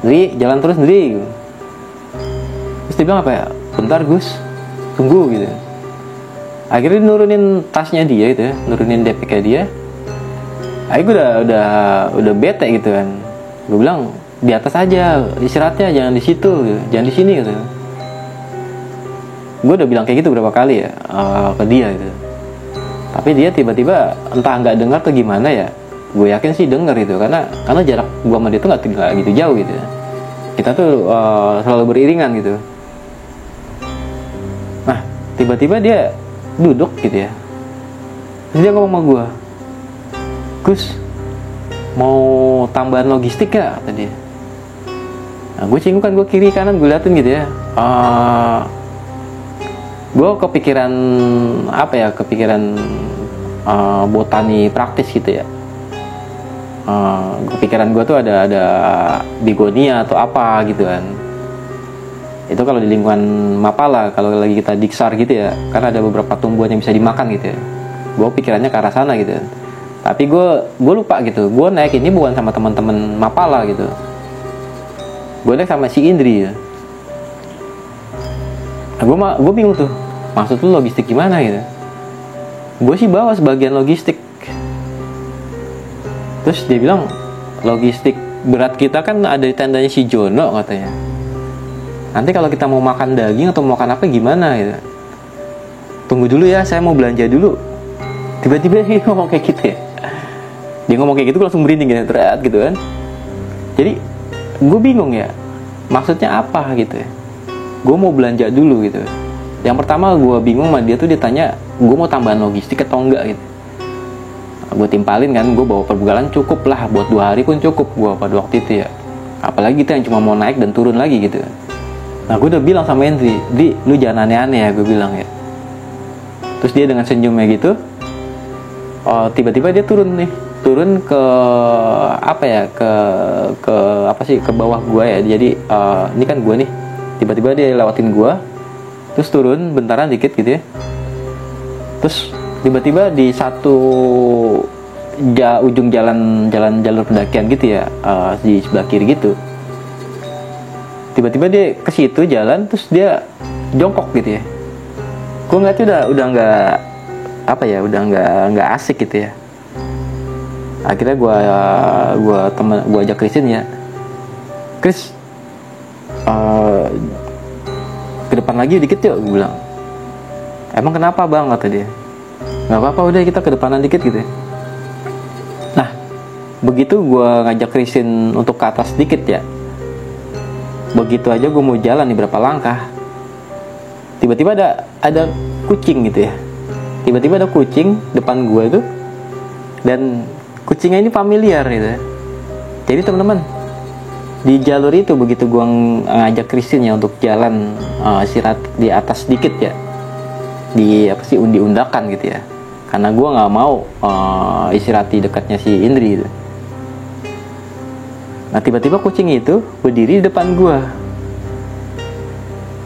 Dri, jalan terus Dri. Terus dia bilang apa ya, bentar Gus, tunggu gitu. Akhirnya dia nurunin tasnya dia gitu ya, nurunin DPK dia. Akhirnya gue udah bete gitu kan. Gue bilang di atas aja istirahatnya, jangan di situ gitu, jangan di sini gitu. Gue udah bilang kayak gitu berapa kali ya ke dia gitu. Tapi dia tiba-tiba entah nggak dengar atau gimana ya. Gue yakin sih denger gitu, karena jarak gue sama dia tuh nggak gitu jauh gitu ya. Kita tuh selalu beriringan gitu. Nah tiba-tiba dia duduk gitu ya, terus dia ngomong sama gue, Gus mau tambahan logistik ya tadi. Nah gue cinggukan, gue kiri kanan gue liatin gitu ya. Gue kepikiran botani praktis gitu ya. Kepikiran gue tuh ada bigonia atau apa gitu kan. Itu kalau di lingkungan Mapala, kalau lagi kita diksar gitu ya, karena ada beberapa tumbuhan yang bisa dimakan gitu ya. Gue pikirannya ke arah sana gitu. Tapi gue lupa gitu. Gue naik ini bukan sama teman-teman Mapala gitu. Gue naik sama si Indri ya. Nah, gue bingung tuh. Maksud lu logistik gimana gitu? Gue sih bawa sebagian logistik. Terus dia bilang, logistik berat kita kan ada di tendanya si Jono katanya. Nanti kalau kita mau makan daging atau mau makan apa gimana gitu. Tunggu dulu ya, saya mau belanja dulu. Tiba-tiba dia ngomong kayak gitu ya. Dia ngomong kayak gitu langsung merinding ya, teriak gitu kan. Jadi gue bingung ya, maksudnya apa gitu ya. Gue mau belanja dulu gitu. Yang pertama gue bingung sama dia tuh, dia tanya gue mau tambahan logistik atau enggak gitu. Gue timpalin kan, gue bawa perbugalan cukup lah, buat 2 hari pun cukup gue pada waktu itu ya. Apalagi kita yang cuma mau naik dan turun lagi gitu. Nah gue udah bilang sama Henry, Di, lu jangan aneh-aneh ya, gue bilang ya. Terus dia dengan senyumnya gitu, tiba-tiba dia turun ke apa ya, ke apa sih, ke bawah gue ya. Jadi ini kan gue nih, tiba-tiba dia lewatin gue, terus turun bentaran dikit gitu ya. Terus tiba-tiba di satu ujung jalan jalur pendakian gitu ya, di sebelah kiri gitu, tiba-tiba dia ke situ jalan, terus dia jongkok gitu ya. Gue ngeliatnya udah nggak apa ya, udah nggak asik gitu ya. Akhirnya gue ajak Christine ya, Chris, ke depan lagi dikit yuk, gue bilang. Emang kenapa bang, kata dia. Nggak apa-apa, udah kita ke depanan dikit gitu ya. Nah begitu gue ngajak Christine untuk ke atas dikit ya, begitu aja gue mau jalan nih berapa langkah, tiba-tiba ada kucing gitu ya. Tiba-tiba ada kucing depan gue tuh, dan kucingnya ini familiar gitu ya. Jadi teman-teman, di jalur itu begitu gue ngajak Christine ya untuk jalan istirahat di atas dikit ya, di apa sih, undi-undakan gitu ya, karena gue nggak mau istirahat di dekatnya si Indri gitu. Nah tiba-tiba kucing itu berdiri di depan gue.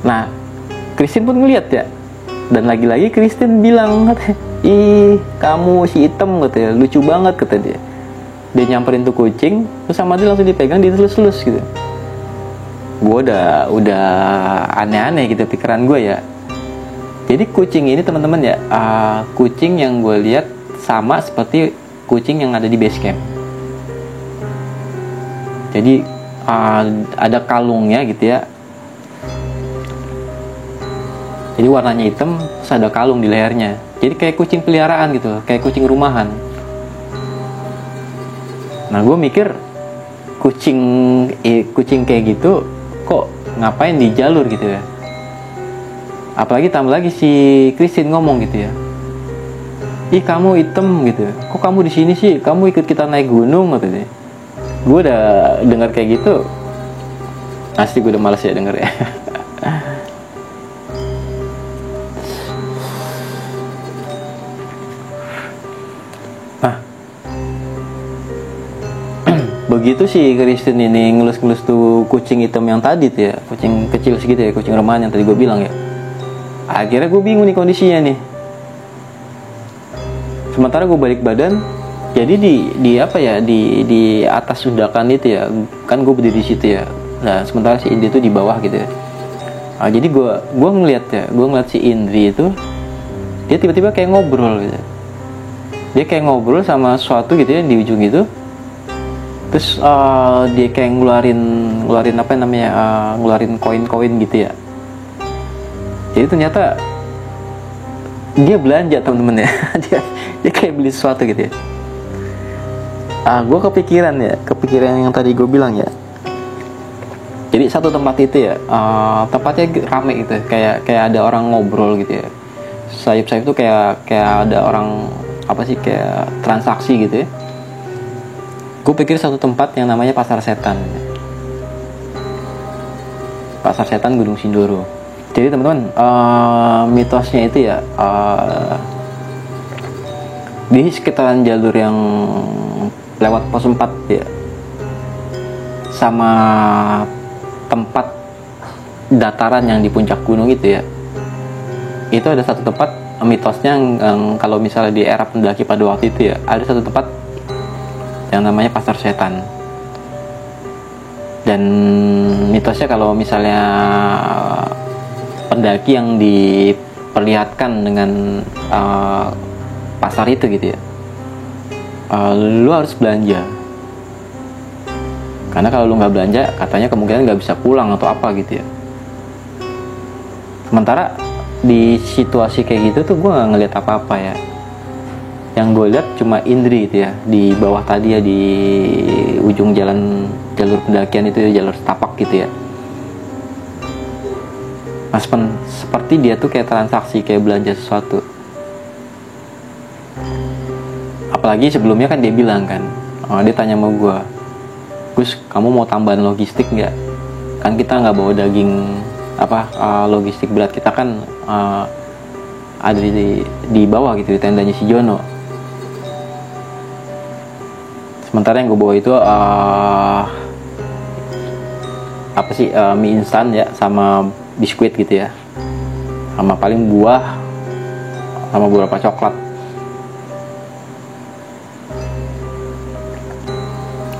Nah Christine pun ngeliat ya, dan lagi-lagi Christine bilang, ih kamu si hitam, katanya, lucu banget, kata dia. Dia nyamperin tuh kucing, terus sama dia langsung dipegang, ditelus-telus gitu. Gue udah aneh-aneh gitu pikiran gue ya. Jadi kucing ini teman-teman ya, kucing yang gue lihat sama seperti kucing yang ada di base camp. Jadi ada kalungnya gitu ya. Jadi warnanya hitam, terus ada kalung di lehernya. Jadi kayak kucing peliharaan gitu, kayak kucing rumahan. Nah gue mikir, kucing kayak gitu kok ngapain di jalur gitu ya. Apalagi tambah lagi si Christine ngomong gitu ya, ih kamu hitam gitu, kok kamu di sini sih, kamu ikut kita naik gunung gitu. Gue udah dengar kayak gitu, asli gue udah males ya denger ya. Nah begitu sih Christine ini ngelus-ngelus tuh kucing hitam yang tadi tuh ya, kucing kecil segitu ya, kucing rumahan yang tadi gue bilang ya. Akhirnya gue bingung nih kondisinya nih. Sementara gue balik badan, jadi di apa ya, di atas undakan itu ya, kan gue berdiri di situ ya. Nah sementara si Indri itu di bawah gitu ya. Jadi gue ngeliat si Indri itu, dia tiba-tiba kayak ngobrol gitu. Dia kayak ngobrol sama sesuatu gitu ya di ujung itu. Terus dia kayak ngeluarin apa namanya, ngeluarin koin-koin gitu ya. Jadi ternyata dia belanja teman-teman ya. dia kayak beli sesuatu gitu ya. Gue kepikiran yang tadi gue bilang ya. Jadi satu tempat itu ya, tempatnya rame gitu, kayak ada orang ngobrol gitu ya. Sayup-sayup tuh kayak ada orang apa sih, kayak transaksi gitu ya. Gue pikir satu tempat yang namanya Pasar Setan. Pasar Setan Gunung Sindoro. Jadi teman-teman, mitosnya itu ya, di sekitaran jalur yang lewat pos 4 ya, sama tempat dataran yang di puncak gunung itu ya, itu ada satu tempat mitosnya yang kalau misalnya di era pendaki pada waktu itu ya, ada satu tempat yang namanya Pasar Setan. Dan mitosnya kalau misalnya pendaki yang diperlihatkan dengan pasar itu gitu ya, lu harus belanja, karena kalau lu nggak belanja katanya kemungkinan nggak bisa pulang atau apa gitu ya. Sementara di situasi kayak gitu tuh gue nggak ngeliat apa-apa ya. Yang gue lihat cuma Indri gitu ya, di bawah tadi ya, di ujung jalan jalur pendakian itu ya, jalur setapak gitu ya. Mas seperti dia tuh kayak transaksi, kayak belanja sesuatu. Apalagi sebelumnya kan dia bilang kan, dia tanya sama gue, Gus, kamu mau tambahan logistik nggak? Kan kita nggak bawa daging logistik berat kita kan ada di bawah gitu, di tendanya si Jono. Sementara yang gue bawa itu mie instan ya, sama biskuit gitu ya, sama paling buah, sama beberapa coklat.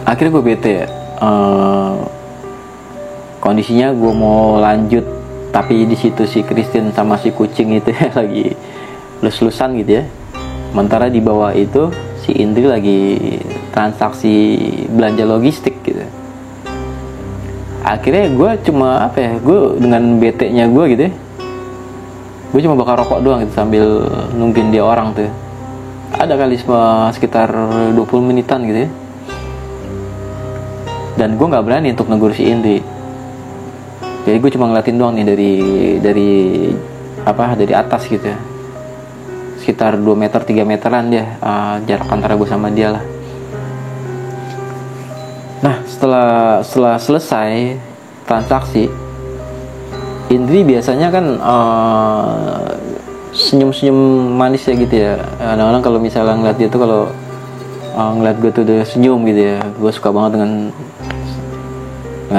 Akhirnya gue bete ya, kondisinya gue mau lanjut, tapi di situ si Christine sama si kucing itu ya lagi lus-lusan gitu ya. Sementara di bawah itu si Indri lagi transaksi belanja logistik gitu. Akhirnya gue cuma gue dengan bete-nya gue gitu ya, gue cuma bakar rokok doang gitu sambil nungguin dia orang tuh. Ada kali sekitar 20 menitan gitu ya. Dan gue nggak berani untuk negur si Indri. Jadi gue cuma ngeliatin doang nih dari atas gitu ya. Sekitar 2 meter 3 meteran dia jarak antara gue sama dia lah. Nah setelah selesai transaksi, Indri biasanya kan senyum-senyum manis ya gitu ya. Kadang-kadang kalau misalnya ngeliat dia tuh, kalau ngeliat gue tuh udah senyum gitu ya, gue suka banget dengan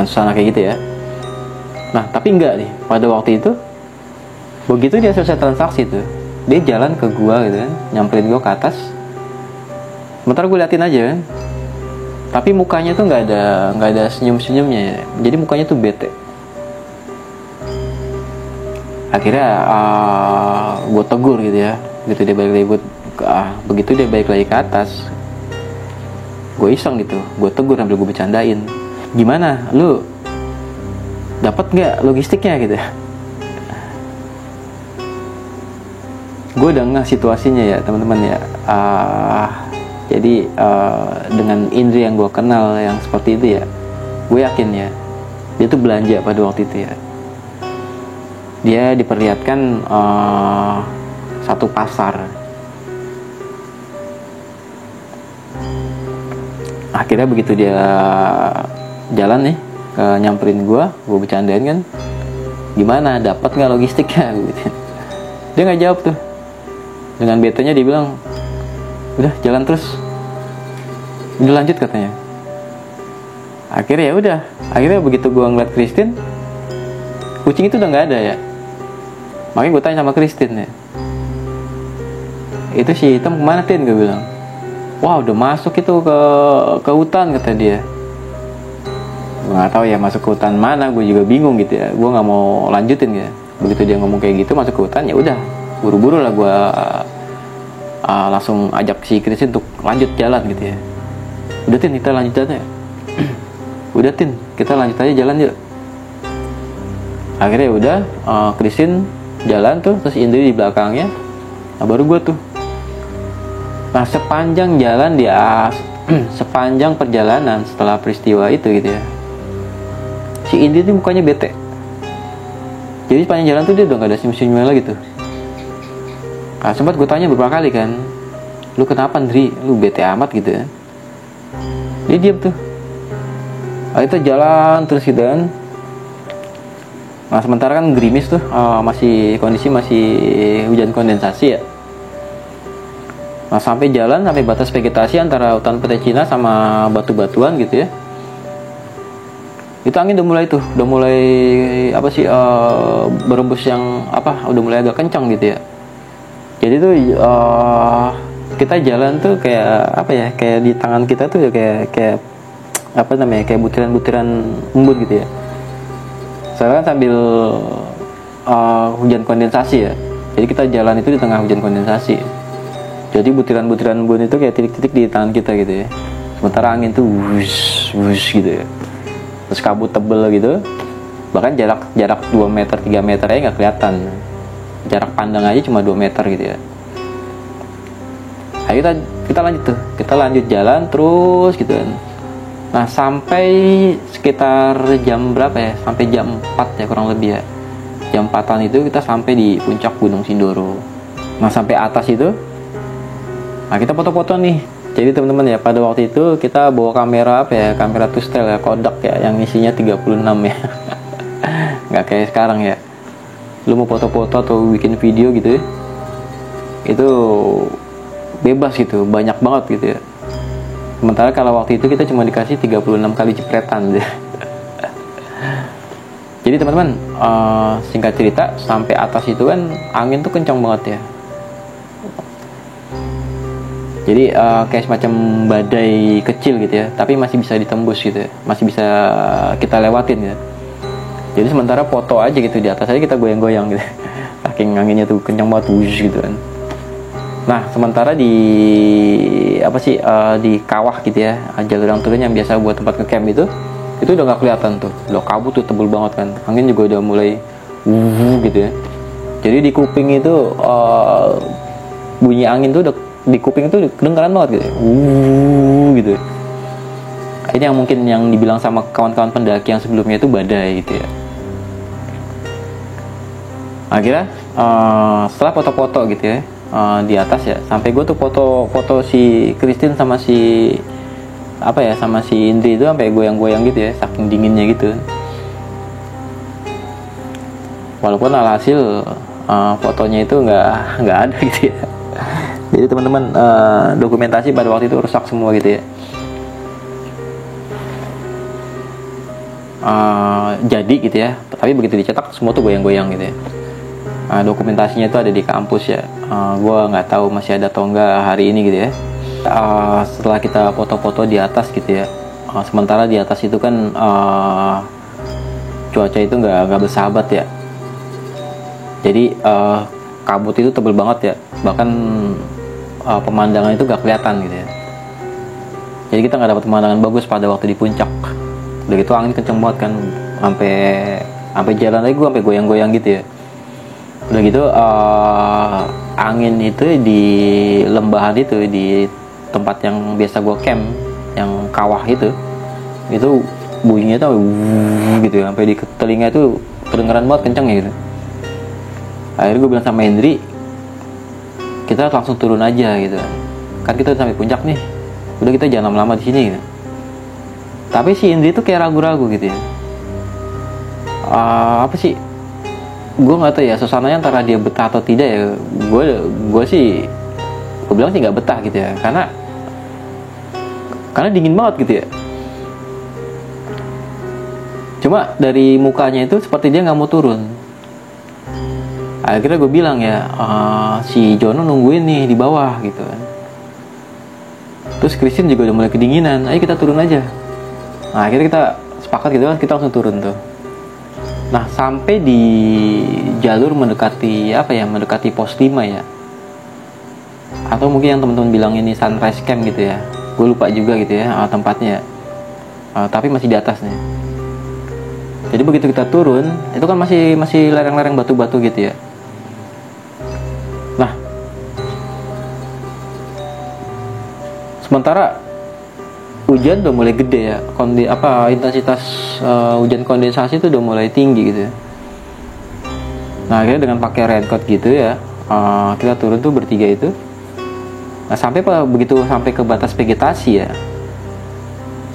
suasana kayak gitu ya. Nah tapi enggak nih, pada waktu itu begitu dia selesai transaksi tuh, dia jalan ke gue gitu kan, nyamperin gue ke atas. Sementara gue liatin aja kan, tapi mukanya tuh nggak ada senyum-senyumnya ya. Jadi mukanya tuh bete. Akhirnya gue tegur gitu ya, begitu dia balik lagi ke atas, gue iseng gitu, gue tegur sambil gue bercandain, gimana lu dapat nggak logistiknya gitu. Gue udah ngeh situasinya ya teman-teman ya. Jadi dengan Indri yang gue kenal yang seperti itu ya, gue yakin ya dia tuh belanja pada waktu itu ya. Dia diperlihatkan satu pasar. Akhirnya begitu dia jalan nih nyamperin gue bercandain kan, gimana dapat nggak logistiknya gitu. Dia nggak jawab tuh. Dengan betenya dia bilang, udah jalan terus, udah lanjut katanya. Akhirnya begitu gue ngeliat Christine, kucing itu udah nggak ada ya. Makanya gue tanya sama Christine ya, itu si hitam kemana Tin? Gue bilang, wah udah masuk itu ke hutan kata dia. Gue nggak tahu ya masuk ke hutan mana, gue juga bingung gitu ya. Gue nggak mau lanjutin ya. Begitu dia ngomong kayak gitu masuk ke hutan, ya udah buru-buru lah gue langsung ajak si Christine untuk lanjut jalan gitu ya. Udah Tin, kita lanjut jalan ya. Udah Tin, kita lanjut aja jalan yuk. Akhirnya udah Christine jalan tuh, terus Indri di belakangnya. Nah baru gue tuh. Nah sepanjang jalan sepanjang perjalanan setelah peristiwa itu gitu ya, si Indri tuh mukanya bete. Jadi sepanjang jalan tuh dia udah gak ada senyum-senyumnya lagi tuh. Nah sempat gue tanya beberapa kali kan, lu kenapa Indri, lu bete amat gitu ya. Dia diam tuh. Nah itu jalan terus gitu kan. Nah sementara kan gerimis tuh, kondisi masih hujan kondensasi ya. Nah sampai batas vegetasi antara hutan petai Cina sama batu-batuan gitu ya. Itu angin udah mulai berembus yang udah mulai agak kencang gitu ya. Jadi tuh kita jalan tuh kayak di tangan kita tuh kayak butiran-butiran embun gitu ya. Soalnya kan sambil hujan kondensasi ya. Jadi kita jalan itu di tengah hujan kondensasi. Jadi butiran-butiran embun itu kayak titik-titik di tangan kita gitu ya. Sementara angin tuh wush gitu ya. Terus kabut tebel gitu. Bahkan jarak 2 meter 3 meter aja nggak kelihatan. Jarak pandang aja cuma 2 meter gitu ya. Ayo kita lanjut tuh, kita lanjut jalan terus gitu kan. Nah sampai sekitar jam berapa ya, sampai jam 4 ya kurang lebih ya, jam 4-an itu kita sampai di puncak Gunung Sindoro. Nah sampai atas itu, nah kita foto-foto nih. Jadi teman-teman ya, pada waktu itu kita bawa kamera apa ya, kamera Tustel ya, Kodak ya, yang isinya 36 ya. Nggak kayak sekarang ya, lu mau foto-foto atau bikin video gitu ya, itu bebas gitu, banyak banget gitu ya. Sementara kalau waktu itu kita cuma dikasih 36 kali jepretan gitu. Jadi teman-teman, singkat cerita, sampai atas itu kan angin tuh kencang banget ya. Jadi kayak semacam badai kecil gitu ya, tapi masih bisa ditembus gitu ya, masih bisa kita lewatin ya. Jadi sementara foto aja gitu, di atas aja kita goyang-goyang gitu. Saking anginnya tuh kencang banget, wush gitu kan. Nah sementara di di kawah gitu ya, jalur yang turun yang biasa buat tempat ngecamp itu udah nggak kelihatan tuh, udah kabut tuh, tebel banget kan, angin juga udah mulai gitu ya. Jadi di kuping itu bunyi angin tuh udah di kuping itu kedengaran banget gitu, gitu. Ini yang mungkin yang dibilang sama kawan-kawan pendaki yang sebelumnya itu badai gitu ya. Akhirnya setelah foto-foto gitu ya, di atas ya, sampai gue tuh foto si Christine sama si sama si Indri itu sampai goyang-goyang gitu ya, saking dinginnya gitu. Walaupun alhasil fotonya itu nggak ada gitu ya. Jadi teman-teman, dokumentasi pada waktu itu rusak semua gitu ya. Jadi gitu ya, tapi begitu dicetak semua tuh goyang-goyang gitu ya. Dokumentasinya itu ada di kampus ya. Gue nggak tahu masih ada atau enggak hari ini gitu ya. Setelah kita foto-foto di atas gitu ya, sementara di atas itu kan cuaca itu nggak bersahabat ya. Jadi kabut itu tebel banget ya, bahkan pemandangan itu nggak kelihatan gitu ya. Jadi kita nggak dapat pemandangan bagus pada waktu di puncak. Udah gitu angin kenceng banget kan, sampai jalan lagi gue sampai goyang-goyang gitu ya. Udah gitu angin itu di lembahan itu, di tempat yang biasa gue camp, yang kawah itu bunyinya tuh gitu ya, sampai di telinga itu kedengeran banget kenceng ya gitu. Akhirnya gue bilang sama Hendri, kita langsung turun aja gitu kan, kita udah sampai puncak nih, udah kita jangan lama-lama di sini gitu. Tapi si Hendri tuh kayak ragu-ragu gitu ya. Gue nggak tahu ya suasananya antara dia betah atau tidak ya. Gue bilang sih nggak betah gitu ya, karena dingin banget gitu ya. Cuma dari mukanya itu seperti dia nggak mau turun. Akhirnya gue bilang ya, si Jono nungguin nih di bawah gitu kan. Terus Christine juga udah mulai kedinginan, ayo kita turun aja. Nah akhirnya kita sepakat gitu kan, kita langsung turun tuh. Nah sampai di jalur mendekati pos 5 ya, atau mungkin yang teman-teman bilang ini sunrise camp gitu ya, gue lupa juga gitu ya tempatnya, tapi masih di atas nih. Jadi begitu kita turun itu kan masih lereng-lereng batu-batu gitu ya. Nah sementara hujan udah mulai gede ya, intensitas hujan kondensasi itu udah mulai tinggi gitu ya. Nah akhirnya dengan pakai raincoat gitu ya, kita turun tuh bertiga itu. Nah begitu sampai ke batas vegetasi ya,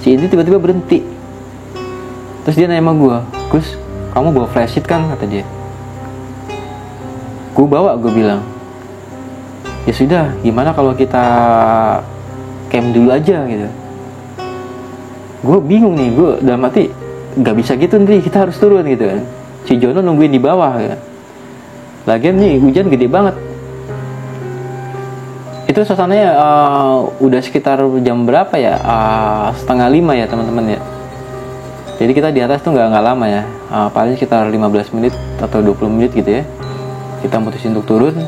si Indi tiba-tiba berhenti. Terus dia nanya sama gue, Gus, kamu bawa flashlight kan, kata dia. Gue bawa, gue bilang. Ya sudah, gimana kalau kita camp dulu aja gitu. Gue bingung nih, gue dalam hati nggak bisa gitu nih, kita harus turun gitu kan. Si Jono nungguin di bawah ya. Lagian nih hujan gede banget. Itu suasananya udah sekitar jam berapa ya, 4:30 ya teman-teman ya. Jadi kita di atas tuh nggak lama ya, paling sekitar 15 menit atau 20 menit gitu ya. Kita mutusin untuk turun.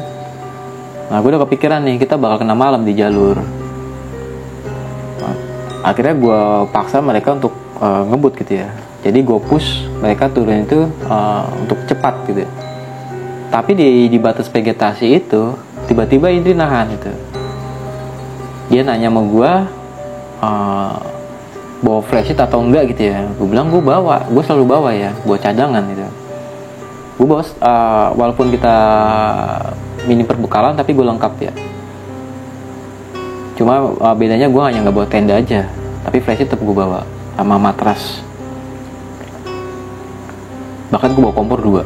Nah gue udah kepikiran nih, kita bakal kena malam di jalur. Akhirnya gue paksa mereka untuk ngebut gitu ya. Jadi gue push mereka turun itu untuk cepat gitu. Tapi di batas vegetasi itu tiba-tiba Indri nahan itu. Dia nanya sama gue, bawa flashlight atau enggak gitu ya. Gue bilang gue bawa, gue selalu bawa ya, buat cadangan gitu. Gue bawa, walaupun kita minim perbekalan tapi gue lengkap ya. Cuma bedanya gue hanya nggak bawa tenda aja, tapi flashlight tetap gue bawa sama matras. Bahkan gue bawa kompor 2.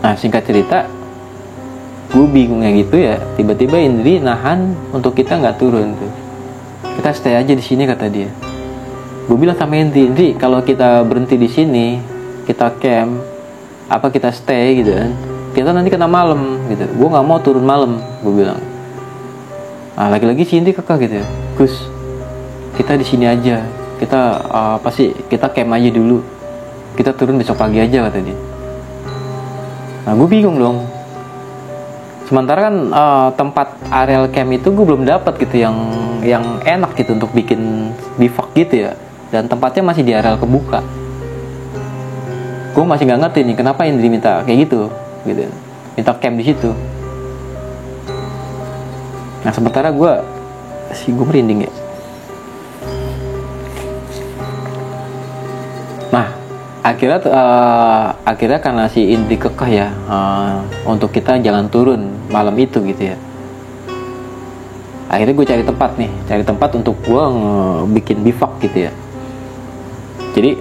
Nah singkat cerita, gue bingungnya gitu ya. Tiba-tiba Indri nahan untuk kita nggak turun tuh. Kita stay aja di sini kata dia. Gue bilang sama Indri, kalau kita berhenti di sini, kita camp, apa kita stay gitu kan? Kita nanti kena malam gitu. Gue nggak mau turun malam, gue bilang. Nah lagi-lagi si Indri kekeh gitu ya. Gus, kita di sini aja. Kita kita camp aja dulu. Kita turun besok pagi aja kata dia. Nah gue bingung dong. Sementara kan tempat areal camp itu gue belum dapat gitu yang enak gitu untuk bikin bivak gitu ya, dan tempatnya masih di areal kebuka. Gue masih nggak ngerti nih kenapa Indri minta kayak gitu, minta camp di situ. Nah sementara gue merinding ya. Nah akhirnya karena si Indri kekeh ya, untuk kita jangan turun malam itu gitu ya. Akhirnya gue cari tempat untuk gue bikin bivak gitu ya. Jadi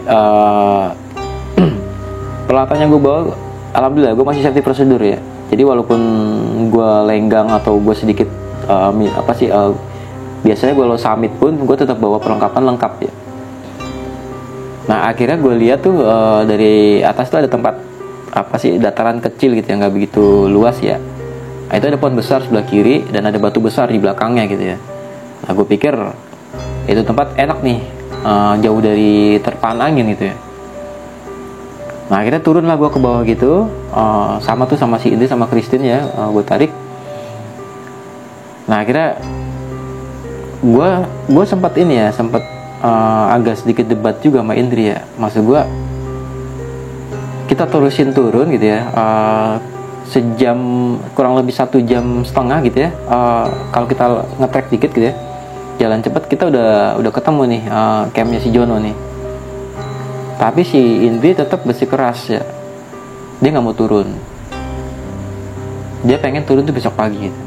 peralatannya gue bawa, alhamdulillah gue masih safety prosedur ya. Jadi walaupun gue lenggang atau gue sedikit biasanya gue lo summit pun gue tetap bawa perlengkapan lengkap ya. Nah akhirnya gue lihat tuh dari atas tuh ada tempat dataran kecil gitu yang nggak begitu luas ya. Nah, itu ada pohon besar sebelah kiri dan ada batu besar di belakangnya gitu ya. Nah gue pikir itu tempat enak nih, jauh dari terpaan angin gitu ya. Nah akhirnya turun lah gue ke bawah gitu, sama si Indri sama Christine ya, gue tarik. Nah akhirnya gue sempat agak sedikit debat juga sama Indri ya. Maksud gue kita terusin turun gitu ya, sejam, kurang lebih 1,5 jam gitu ya. Kalau kita nge-track dikit gitu ya, jalan cepat, kita udah ketemu nih campnya si Jono nih. Tapi si Indri tetap bersikeras ya, dia nggak mau turun. Dia pengen turun tuh besok pagi gitu.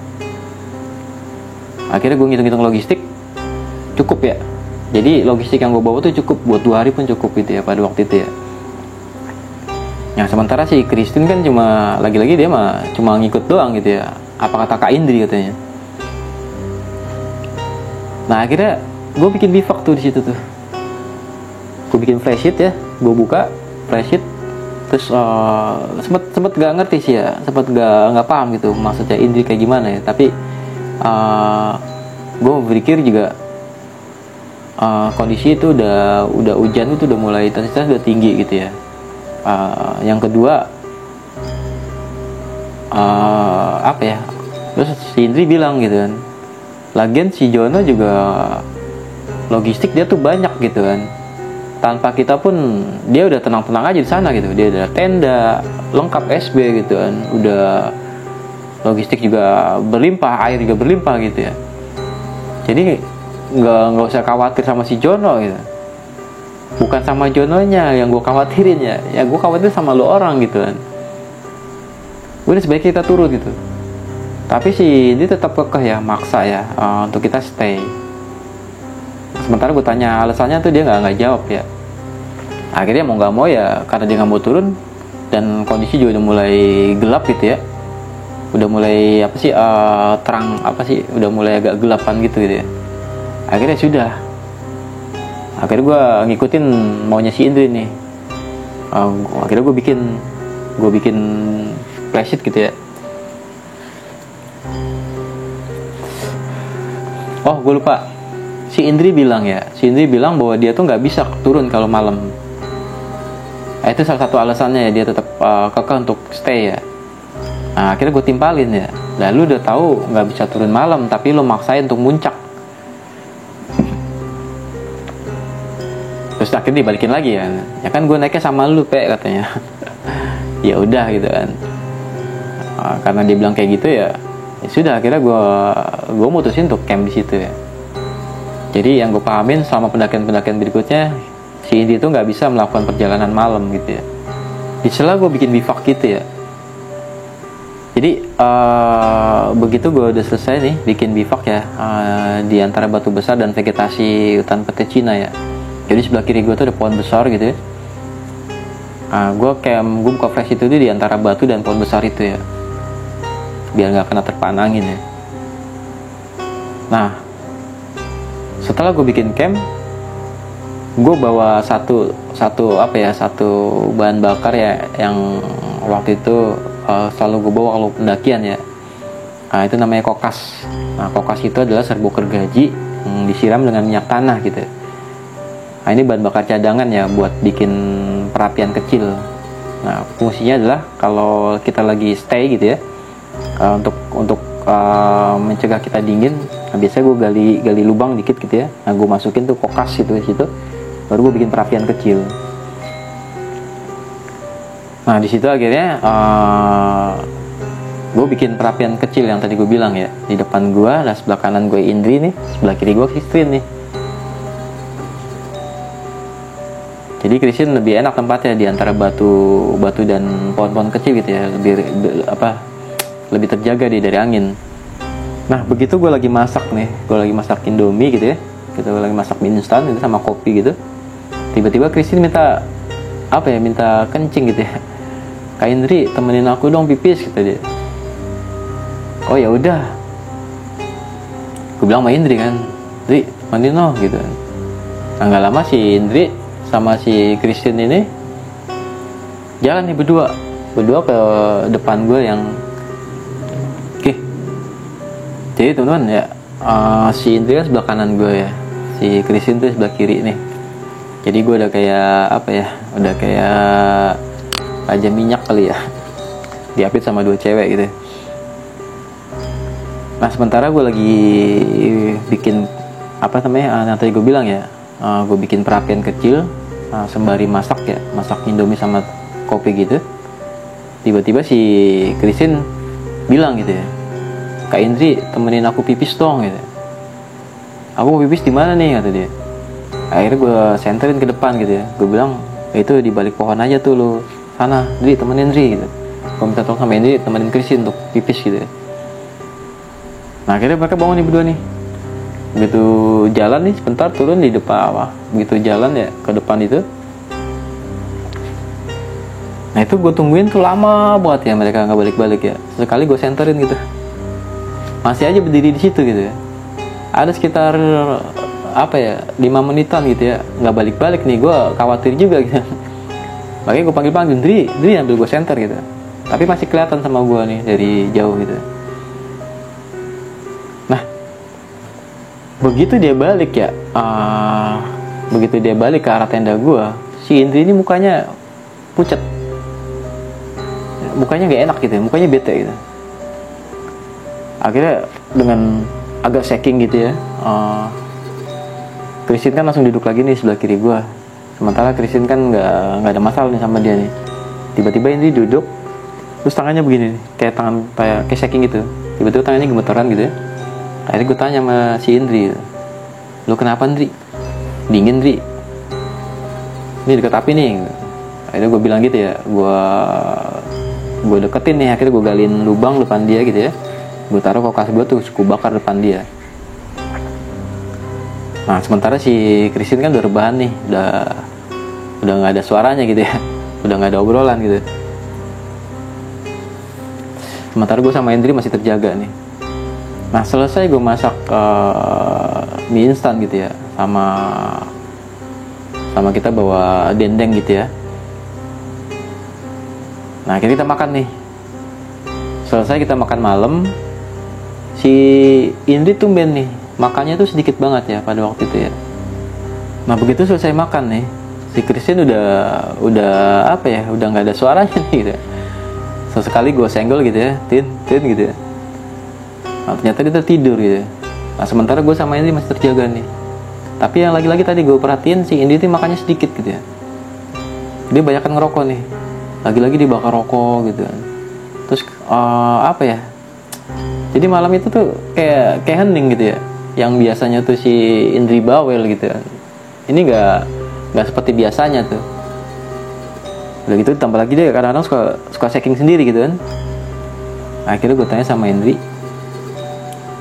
Akhirnya gue ngitung-ngitung logistik, cukup ya. Jadi logistik yang gue bawa tuh cukup buat 2 hari pun cukup gitu ya pada waktu itu ya. Nah sementara si Christine kan lagi-lagi dia cuma ngikut doang gitu ya, apa kata Kak Indri katanya. Nah akhirnya gue bikin bivak tuh di situ tuh. Gue bikin flashlight ya, gue buka flashlight, terus sempet gak ngerti sih ya, sempet gak paham gitu maksudnya Indri kayak gimana ya. Tapi gue berpikir juga kondisi itu udah hujan itu udah mulai intensitas udah tinggi gitu ya. Yang kedua terus si Indri bilang gitu kan, lagian si Jono juga logistik dia tuh banyak gitu kan, tanpa kita pun dia udah tenang-tenang aja di sana gitu. Dia ada tenda lengkap SB gitu kan, udah logistik juga berlimpah, air juga berlimpah gitu ya. Jadi nggak usah khawatir sama si Jono gitu. Bukan sama Jononya yang gue khawatirin ya gue khawatir sama lo orang gitu kan. Udah sebaiknya kita turun gitu. Tapi si dia tetap kekeh ya, maksa ya untuk kita stay. Sementara gue tanya alasannya tuh dia nggak jawab ya. Akhirnya mau nggak mau ya, karena dia nggak mau turun dan kondisi juga udah mulai gelap gitu ya. Udah mulai terang udah mulai agak gelapan gitu ya. Akhirnya sudah. Akhirnya gue ngikutin maunya si Indri nih. Akhirnya gue bikin flashlight gitu ya. Oh gue lupa, si Indri bilang bahwa dia tuh nggak bisa turun kalau malam. Nah, itu salah satu alasannya ya, dia tetap kekeh untuk stay ya. Nah akhirnya gue timpalin ya, lalu udah tahu nggak bisa turun malam tapi lo maksain untuk muncak. Terus akhirnya dibalikin lagi ya kan gue naiknya sama lu katanya. Ya udah gitu kan. Karena dia bilang kayak gitu ya Ya sudah, akhirnya gue mutusin untuk camp di situ ya. Jadi yang gue pahamin selama pendakian-pendakian berikutnya, si Indi itu nggak bisa melakukan perjalanan malam gitu ya. Di sela gue bikin bivak gitu ya. Jadi begitu gue udah selesai nih bikin bivak ya, di antara batu besar dan vegetasi hutan pete Cina ya. Jadi sebelah kiri gue tuh ada pohon besar gitu ya. Gue buka flash itu di antara batu dan pohon besar itu ya, biar nggak kena terpaan angin ya. Nah, setelah gue bikin camp, gue bawa satu bahan bakar ya, yang waktu itu selalu gue bawa kalau pendakian ya. Itu namanya kokas. Nah, kokas itu adalah serbuk gergaji yang disiram dengan minyak tanah gitu. Nah, ini bahan bakar cadangan ya buat bikin perapian kecil. Nah, fungsinya adalah kalau kita lagi stay gitu ya, untuk mencegah kita dingin. Nah, biasanya gue gali lubang dikit gitu ya. Nah, gue masukin tuh kokas itu di situ, baru gue bikin perapian kecil. Nah, di situ akhirnya gue bikin perapian kecil yang tadi gue bilang ya. Di depan gue, dan sebelah kanan gue Indri nih, sebelah kiri gue Christine nih. Jadi Christine lebih enak tempatnya di antara batu dan pohon-pohon kecil gitu ya, lebih terjaga dari angin. Nah, begitu gue lagi masak Indomie gitu ya, gue lagi masak mie instan gitu sama kopi gitu. Tiba-tiba Christine minta kencing gitu ya. Kak Indri, temenin aku dong pipis gitu dia. Oh ya udah. Gue bilang sama Indri kan, Indri temenin no gitu. Nah, nggak lama si Indri sama si Christine ini jalan nih berdua ke depan gue yang jadi teman-teman ya, si Indri kan sebelah kanan gue ya, si Christine tuh sebelah kiri nih. Jadi gue udah kayak raja minyak kali ya, diapit sama dua cewek gitu. Nah, sementara gue lagi bikin yang tadi gue bilang ya, gue bikin perapian kecil sembari masak Indomie sama kopi gitu. Tiba-tiba si Christine bilang gitu ya, Kak Indri temenin aku pipis dong gitu. Aku mau pipis di mana nih kata dia. Akhirnya gue senterin ke depan gitu ya. Gue bilang itu di balik pohon aja tuh lo, sana Indri temenin Indri gitu. Gue minta tolong sama Indri temenin Christine untuk pipis gitu ya. Nah, akhirnya mereka bangun nih berdua nih. Begitu jalan nih sebentar turun di depan begitu jalan ya ke depan itu. Nah, itu gue tungguin tuh lama banget ya, mereka nggak balik-balik ya. Sekali gue senterin gitu, masih aja berdiri di situ gitu ya. Ada sekitar 5 menitan gitu ya, nggak balik-balik nih. Gue khawatir juga gitu. Makanya gue panggil Indri ambil gue senter gitu. Tapi masih kelihatan sama gue nih dari jauh gitu. Nah, begitu dia balik ke arah tenda gue, si Indri ini mukanya pucat, mukanya nggak enak gitu, mukanya bete gitu. Akhirnya dengan agak shaking gitu ya, Christine kan langsung duduk lagi nih sebelah kiri gue. Sementara Christine kan nggak ada masalah nih sama dia nih. Tiba-tiba Indri duduk, terus tangannya begini nih, kayak shaking gitu. Tiba-tiba tangannya gemeteran gitu ya. Akhirnya gue tanya sama si Indri, lu kenapa Indri? Dingin Indri? Ini deket api nih. Akhirnya gue bilang gitu ya, gue deketin nih. Akhirnya gue galin lubang depan dia gitu ya. Gue taruh kokas gue tuh, gue bakar depan dia. Nah, sementara si Christine kan udah rebahan nih, udah nggak ada suaranya gitu ya, udah nggak ada obrolan gitu. Sementara gue sama Indri masih terjaga nih. Nah, selesai gue masak mie instan gitu ya, sama kita bawa dendeng gitu ya. Nah, akhirnya kita makan nih. Selesai kita makan malam, si Indri tumben nih, makannya tuh sedikit banget ya pada waktu itu ya. Nah, begitu selesai makan nih, si Christine udah nggak ada suaranya nih gitu ya. Sesekali gue senggol gitu ya, tin gitu ya. Nah, ternyata dia tertidur gitu ya. Nah, sementara gue sama Indri masih terjaga nih. Tapi yang lagi-lagi tadi gue perhatiin, si Indri tuh makannya sedikit gitu ya. Dia banyakan ngerokok nih, lagi-lagi dia bakar rokok gitu kan. Terus Jadi malam itu tuh kayak hening gitu ya, yang biasanya tuh si Indri bawel gitu kan, ini nggak seperti biasanya tuh. Udah gitu tambah lagi dia kadang-kadang suka checking sendiri gitu kan. Akhirnya gue tanya sama Indri,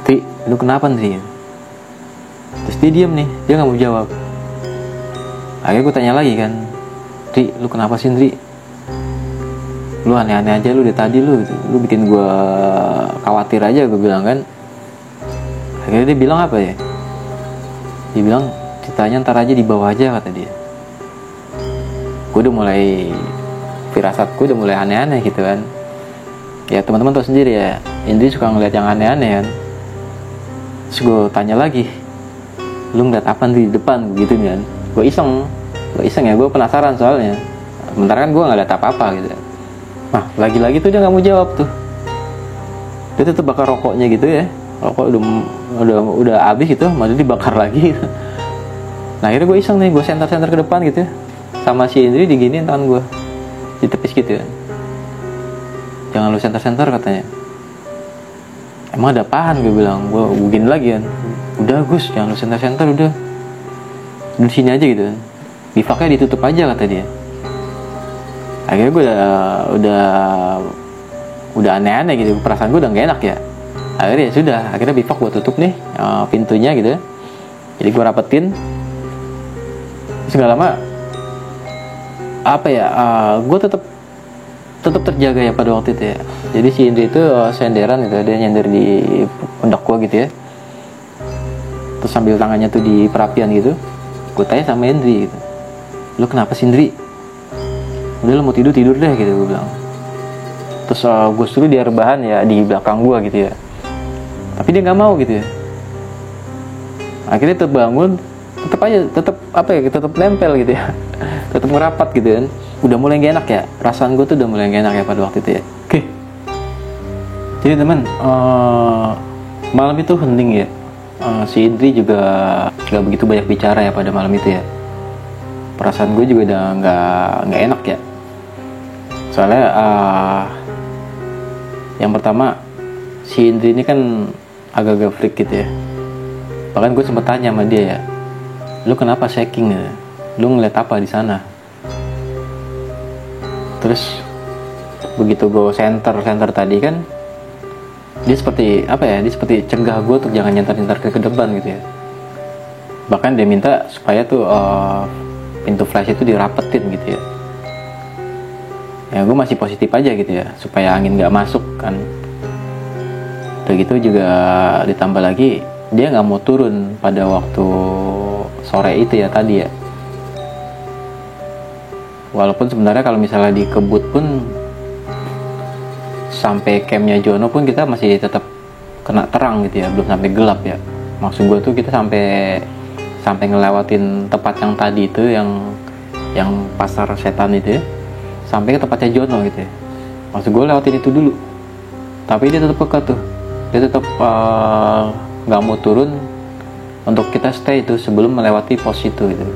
"Tri, lu kenapa Indri?" Terus dia diam nih, dia nggak mau jawab. Akhirnya gue tanya lagi kan, "Tri, lu kenapa sih Indri? Lu aneh-aneh aja lu dari tadi, lu bikin gue khawatir aja," gue bilang kan. Akhirnya dia bilang apa ya? Dia bilang, "Ceritanya ntar aja di bawah aja," kata dia. Gue udah mulai, firasatku udah mulai aneh-aneh gitu kan. Ya teman-teman tahu sendiri ya, Indri suka ngeliat yang aneh-aneh kan. Terus gue tanya lagi, "Lu ngeliat apa di depan?" gitu kan. Gue iseng ya, gue penasaran soalnya. Sementara kan gue nggak liat apa-apa gitu. Nah lagi-lagi tuh dia nggak mau jawab tuh. Dia tetap bakar rokoknya gitu ya. Rokok udah habis gitu, malah dibakar lagi gitu. Nah akhirnya gue iseng nih, gue senter ke depan gitu ya. Sama si Indri diginiin tangan gue, ditepis gitu ya. "Jangan lu senter katanya." "Emang ada apaan?" gue bilang. Gue gini lagi kan, "Udah Gus, jangan lu senter udah di sini aja gitu kan. Bivaknya ditutup aja," kata dia. Akhirnya gue udah aneh-aneh gitu, perasaan gue udah gak enak ya. Akhirnya ya sudah, akhirnya bivak gue tutup nih pintunya gitu. Jadi gue rapetin. Terus gak lama apa ya, gue tetap terjaga ya pada waktu itu ya. Jadi si Indri itu senderan gitu, dia nyender di pundak gue gitu ya. Terus sambil tangannya tuh di perapian gitu. Gue tanya sama Indri gitu, "Lu kenapa sih Indri? Udah lu mau tidur deh," gitu gue bilang. Terus gue suruh dia rebahan ya di belakang gue gitu ya. Tapi dia nggak mau gitu ya. Akhirnya terbangun, tetap nempel gitu ya. Tetap merapat gitu kan. Udah mulai gak enak ya, perasaan gue tuh udah mulai gak enak ya pada waktu itu ya. Oke. Jadi teman, malam itu hening ya. Si Indri juga gak begitu banyak bicara ya pada malam itu ya. Perasaan gue juga udah gak enak ya. Soalnya yang pertama, si Indri ini kan agak-agak freak gitu ya. Bahkan gue sempet tanya sama dia ya, "Lu kenapa shaking ya? Lu ngeliat apa di sana?" Terus begitu gue center tadi kan, dia seperti apa ya? Dia seperti cegah gue untuk jangan nyentar ke depan gitu ya. Bahkan dia minta supaya tuh pintu flash itu dirapetin gitu ya. Ya gue masih positif aja gitu ya, supaya angin nggak masuk kan. Udah gitu juga ditambah lagi dia nggak mau turun pada waktu sore itu ya tadi ya. Walaupun sebenarnya kalau misalnya di kebut pun sampai campnya Jono pun kita masih tetap kena terang gitu ya, belum sampai gelap ya. Maksud gue tuh kita sampai ngelewatin tempat yang tadi itu, yang pasar setan itu ya, sampai ke tempatnya Jono gitu ya. Maksud gue lewatin itu dulu. Tapi dia tetap peka tuh, dia tetap nggak mau turun untuk kita stay itu sebelum melewati pos itu gitu,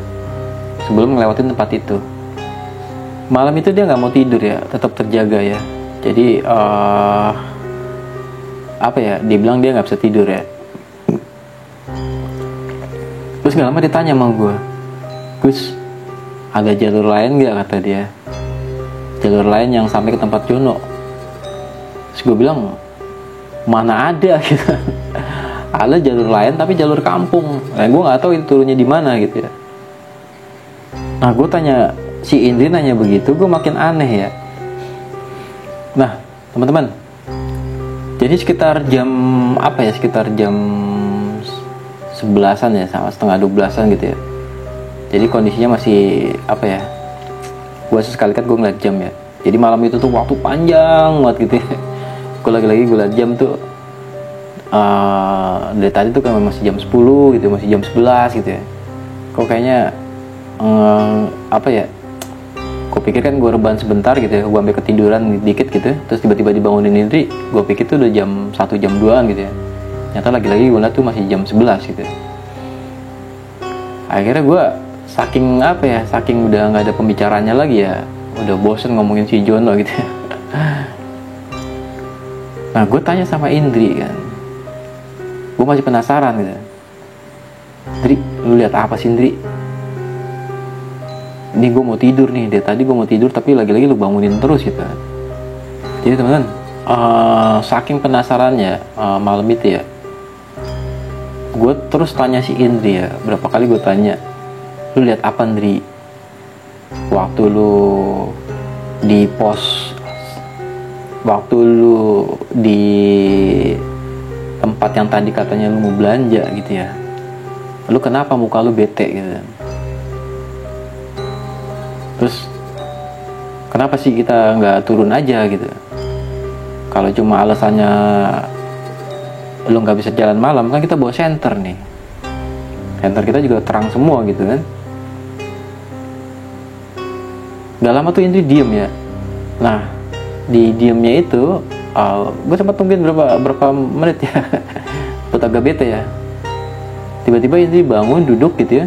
sebelum ngelewatin tempat itu. Malam itu dia nggak mau tidur ya, tetap terjaga ya. Jadi apa ya, dia bilang dia nggak bisa tidur ya. Terus nggak lama ditanya sama gue, "Gus, ada jalur lain nggak?" kata dia. "Jalur lain yang sampai ke tempat Jono." Terus gue bilang, "Mana ada gitu." Ada jalur lain tapi jalur kampung. Nah, gue nggak tahu itu turunnya di mana gitu ya. Nah gue tanya, si Indri nanya begitu, gue makin aneh ya. Nah teman-teman, jadi sekitar jam apa ya, sekitar jam 11-an ya, sama setengah 12-an gitu ya. Jadi kondisinya masih apa ya, gue sesekali kan gue ngeliat jam ya. Jadi malam itu tuh waktu panjang banget gitu ya. Gue lagi-lagi gue liat jam tuh dari tadi tuh kan masih jam 10 gitu, masih jam 11 gitu ya. Kok kayaknya apa ya, gue pikir kan gue rebahan sebentar gitu ya, gue sampai ketiduran dikit gitu, terus tiba-tiba dibangunin Indri. Gue pikir tuh udah jam 1 jam 2an gitu ya. Ternyata lagi-lagi gue liat tuh masih jam 11 gitu ya. Akhirnya gue saking apa ya, saking udah nggak ada pembicaranya lagi ya, udah bosen ngomongin si Jono gitu ya. Nah gue tanya sama Indri kan, gue masih penasaran gitu. Dri, lu lihat apa sih Dri? Ini gue mau tidur nih, dari tadi gue mau tidur tapi lagi-lagi lu bangunin terus gitu. Jadi teman-teman, saking penasarannya malam itu ya, gue terus tanya si Indri ya, berapa kali gue tanya, lu lihat apa Indri? Waktu lu di pos, waktu lu di tempat yang tadi katanya lu mau belanja gitu ya, lu kenapa muka lu bete gitu? Terus kenapa sih kita nggak turun aja gitu? Kalau cuma alasannya lu nggak bisa jalan malam, kan kita bawa senter nih, senter kita juga terang semua gitu kan. Gak lama tuh Indri diem ya. Nah di diemnya itu gue sempat tungguin berapa menit ya buat agak bete ya. Tiba-tiba Indri bangun duduk gitu ya,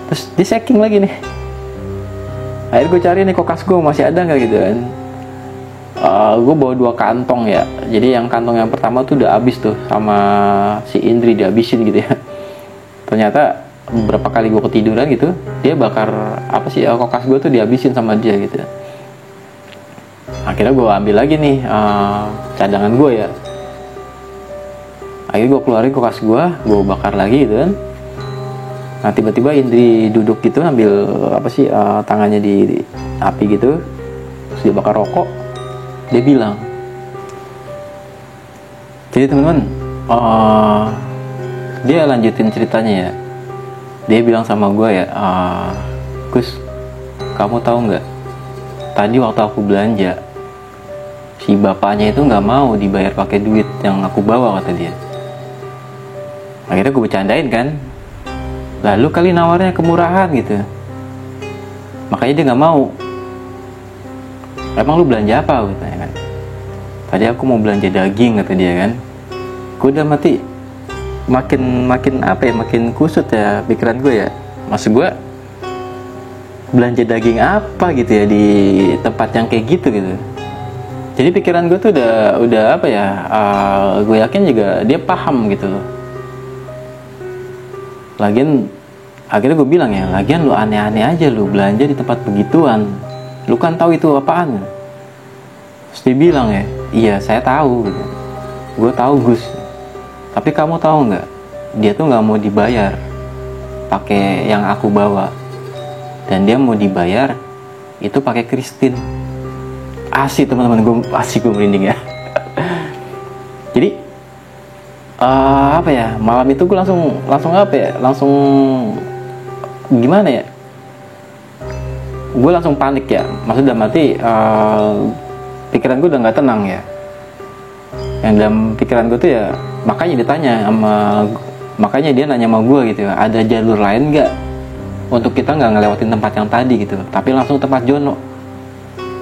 terus di checking lagi nih. Akhirnya gue cari nih kokas gue masih ada nggak gitu kan. Gue bawa 2 kantong ya. Jadi yang kantong yang pertama tuh udah habis tuh sama si Indri, dihabisin gitu ya. Ternyata beberapa kali gue ketiduran gitu, dia bakar apa sih kokas gue tuh dihabisin sama dia gitu. Akhirnya gue ambil lagi nih cadangan gue ya. Akhirnya gue keluarin kokas gue bakar lagi gitu kan. Nah tiba-tiba Indri duduk gitu, ambil apa sih tangannya di api gitu, terus dia bakar rokok. Dia bilang, jadi teman-teman, dia lanjutin ceritanya ya. Dia bilang sama gue ya, Gus, kamu tahu nggak? Tadi waktu aku belanja, si bapaknya itu nggak mau dibayar pakai duit yang aku bawa, kata dia. Akhirnya gue bercandain kan, lalu kali nawarnya kemurahan gitu. Makanya dia nggak mau. Emang lu belanja apa? Gue tanya kan. Tadi aku mau belanja daging, kata dia kan. Gue udah mati. Makin apa ya, makin kusut ya pikiran gue ya. Maksud gue, belanja daging apa gitu ya di tempat yang kayak gitu. Jadi pikiran gue tuh udah apa ya, gue yakin juga dia paham gitu loh. Lagian akhirnya gue bilang ya, lagian lu aneh-aneh aja lu belanja di tempat begituan, lu kan tahu itu apaan. Terus dia bilang ya, iya saya tahu gitu. Gue tahu Gus, tapi kamu tahu nggak, dia tuh nggak mau dibayar pakai yang aku bawa, dan dia mau dibayar itu pakai Kristin. Asik teman-teman, gue merinding ya. Jadi apa ya, malam itu gue langsung apa ya, langsung gimana ya, gue langsung panik ya. Maksudnya mati, pikiran gue udah nggak tenang ya. Yang dalam pikiran gue tuh ya, makanya dia nanya sama gue gitu, ada jalur lain nggak untuk kita nggak ngelewatin tempat yang tadi gitu, tapi langsung tempat Jono.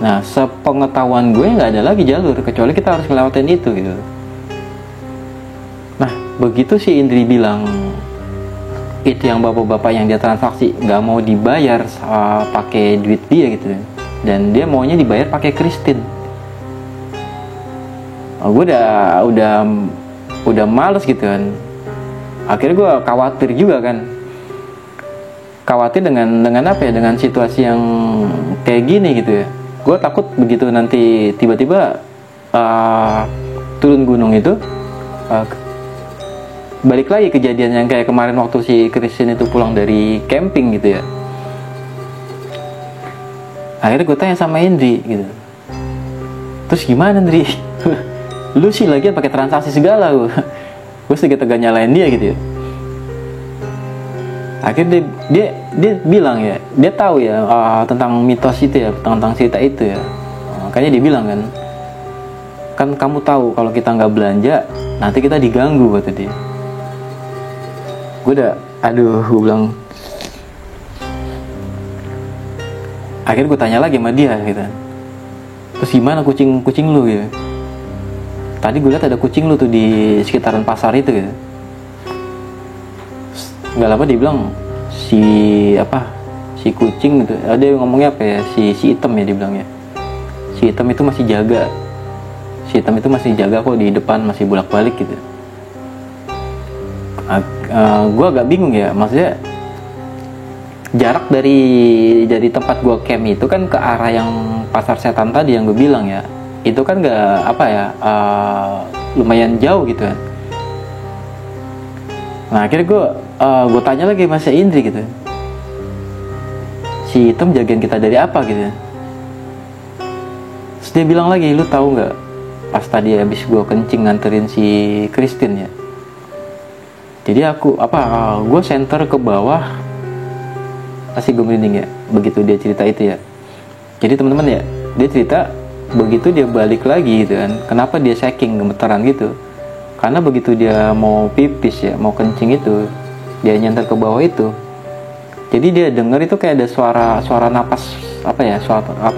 Nah sepengetahuan gue nggak ada lagi jalur kecuali kita harus ngelewatin itu gitu. Nah begitu si Indri bilang itu yang bapak-bapak yang dia transaksi nggak mau dibayar pakai duit dia gitu, dan dia maunya dibayar pakai Kristin. Gue udah males gitu kan. Akhirnya gue khawatir juga kan, khawatir dengan apa ya, dengan situasi yang kayak gini gitu ya. Gue takut begitu nanti tiba-tiba turun gunung itu balik lagi kejadian yang kayak kemarin waktu si Christian itu pulang dari camping gitu ya. Akhirnya gue tanya sama Indri gitu, terus gimana Indri? Lu sih lagian pakai transaksi segala. Gue sedikit agak nyalain dia gitu ya. Akhirnya dia bilang ya, dia tahu ya tentang mitos itu ya, tentang cerita itu ya. Makanya dia bilang kan kamu tahu kalau kita nggak belanja nanti kita diganggu, kata dia. Gue gue bilang. Akhirnya gue tanya lagi sama dia gitu. Terus gimana kucing lu gitu? Tadi gue lihat ada kucing lu tuh di sekitaran pasar itu gitu. Nggak lama dia bilang si kucing gitu. Ada yang ngomongnya apa ya, si hitam ya dia bilang ya. Si hitam itu masih jaga kok di depan, masih bolak-balik gitu. Gue agak bingung ya, maksudnya jarak dari tempat gue camp itu kan ke arah yang pasar setan tadi yang gue bilang ya, itu kan gak apa ya, lumayan jauh gitu kan. Nah akhirnya gue tanya lagi Mas Indri gitu, si Hitam jagain kita dari apa gitu ya. Terus dia bilang lagi, lu tahu nggak pas tadi habis gue kencing nganterin si Christine ya, jadi gue senter ke bawah, pasti gue merinding ya begitu dia cerita itu ya. Jadi teman-teman ya, dia cerita begitu dia balik lagi gitu kan, kenapa dia shaking gemeteran gitu, karena begitu dia mau pipis ya, mau kencing itu, dia nyenter ke bawah itu, jadi dia dengar itu kayak ada suara napas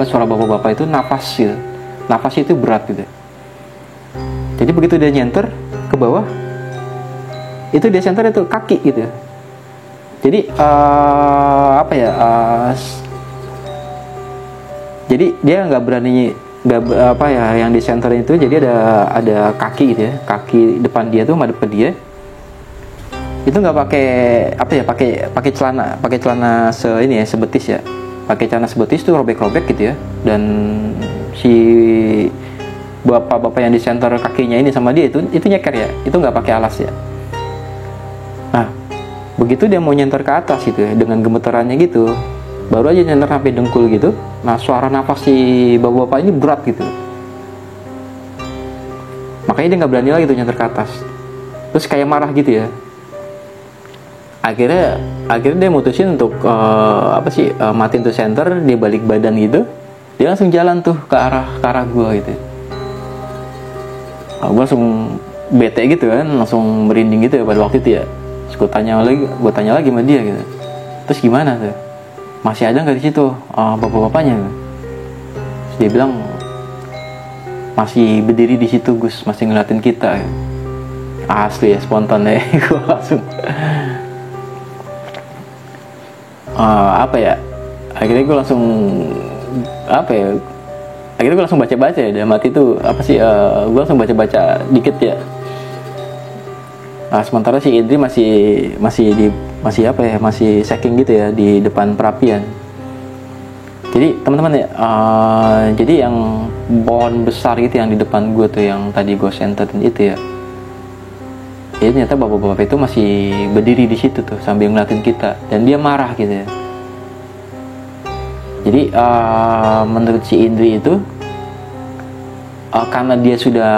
suara bapak-bapak itu napas gitu, napas itu berat gitu. Jadi begitu dia nyenter ke bawah itu, dia center itu kaki gitu. Jadi jadi dia nggak berani, yang di center itu, jadi ada kaki gitu ya, kaki depan dia tuh madep ke dia itu nggak pakai celana sebetis ya, pakai celana sebetis tuh robek-robek gitu ya. Dan si bapak-bapak yang di center kakinya ini sama dia itu nyeker ya, itu nggak pakai alas ya. Nah begitu dia mau nyenter ke atas gitu ya, dengan gemeterannya gitu, baru aja nyenter sampai dengkul gitu. Nah suara nafas si bapak-bapak ini berat gitu, makanya dia nggak berani lagi tuh nyenter ke atas, terus kayak marah gitu ya. Akhirnya dia mutusin untuk matiin tuh center, dia balik badan gitu, dia langsung jalan tuh ke arah gue gitu. Gue langsung bete gitu kan, langsung merinding gitu ya pada waktu itu ya. Terus gue tanya lagi sama dia gitu, terus gimana tuh, masih ada nggak di situ bapak-bapaknya? Terus dia bilang masih berdiri di situ Gus, masih ngeliatin kita ya. Asli ya, spontan ya. Gue langsung akhirnya gue langsung baca-baca ya dalam hati itu gue langsung baca-baca dikit ya. Sementara si Indri masih shaking gitu ya di depan perapian. Jadi teman-teman ya, jadi yang pohon besar gitu yang di depan gue tuh, yang tadi gue senterin itu ya, jadi ternyata bapak-bapak itu masih berdiri di situ tuh sambil ngeliatin kita, dan dia marah gitu ya. Jadi menurut si Indri itu karena dia sudah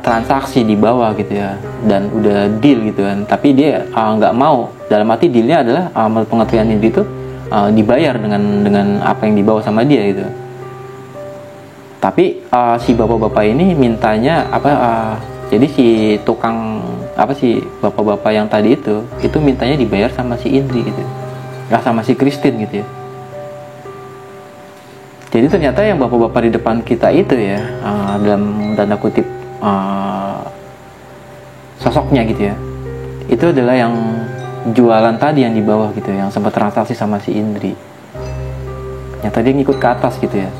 transaksi di bawah gitu ya, dan udah deal gitu kan, tapi dia nggak mau, dalam arti dealnya adalah menurut pengertian Indri itu dibayar dengan apa yang dibawa sama dia gitu. Tapi si bapak-bapak ini mintanya jadi si bapak-bapak yang tadi itu mintanya dibayar sama si Indri gitu, nggak sama si Christine gitu ya. Jadi ternyata yang bapak-bapak di depan kita itu ya, dalam tanda kutip sosoknya gitu ya, itu adalah yang jualan tadi yang di bawah gitu, yang sempat transaksi sama si Indri. Ternyata dia ngikut ke atas gitu ya,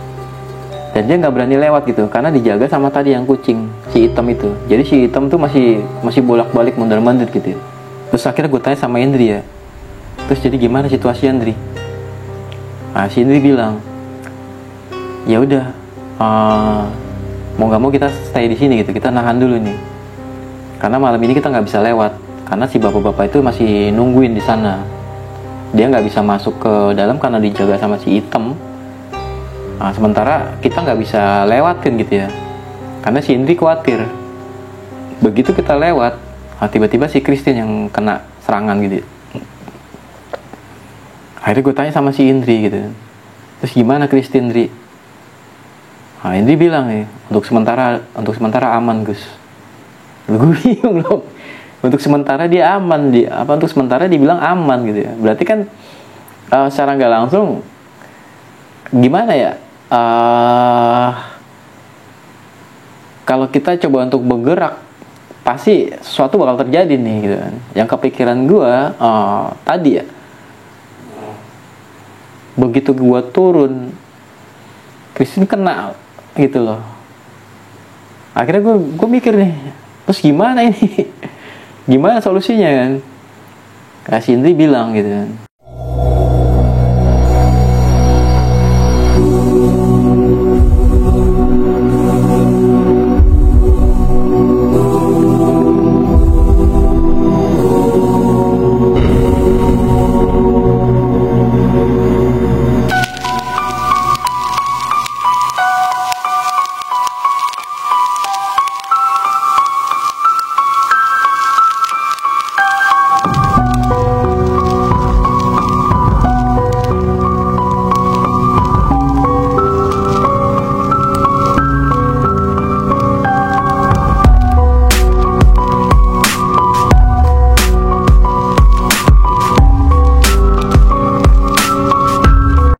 dan dia nggak berani lewat gitu karena dijaga sama tadi yang kucing, si Hitam itu. Jadi si Hitam tuh masih bolak-balik mundur-mandir gitu ya. Terus akhirnya gue tanya sama Indri ya, terus jadi gimana situasi Indri? Nah si Indri bilang, ya udah, mau nggak mau kita stay di sini gitu, kita nahan dulu nih, karena malam ini kita nggak bisa lewat, karena si bapak-bapak itu masih nungguin di sana. Dia nggak bisa masuk ke dalam karena dijaga sama si Hitam. Nah, sementara kita nggak bisa lewatin gitu ya, karena si Indri khawatir begitu kita lewat, tiba-tiba si Christine yang kena serangan gitu. Akhirnya gue tanya sama si Indri gitu, terus gimana Christine, Indri? Nah, Indri bilang nih, untuk sementara aman Gus. Gue bingung loh. Untuk sementara dia aman, untuk sementara dibilang aman gitu ya. Berarti kan secara nggak langsung gimana ya? Kalau kita coba untuk bergerak, pasti sesuatu bakal terjadi nih gitu kan. Yang kepikiran gue tadi ya, begitu gue turun, Christine kena gitu loh. Akhirnya gue mikir nih, terus gimana ini? Gimana solusinya kan? kayak si Indri bilang gitu kan.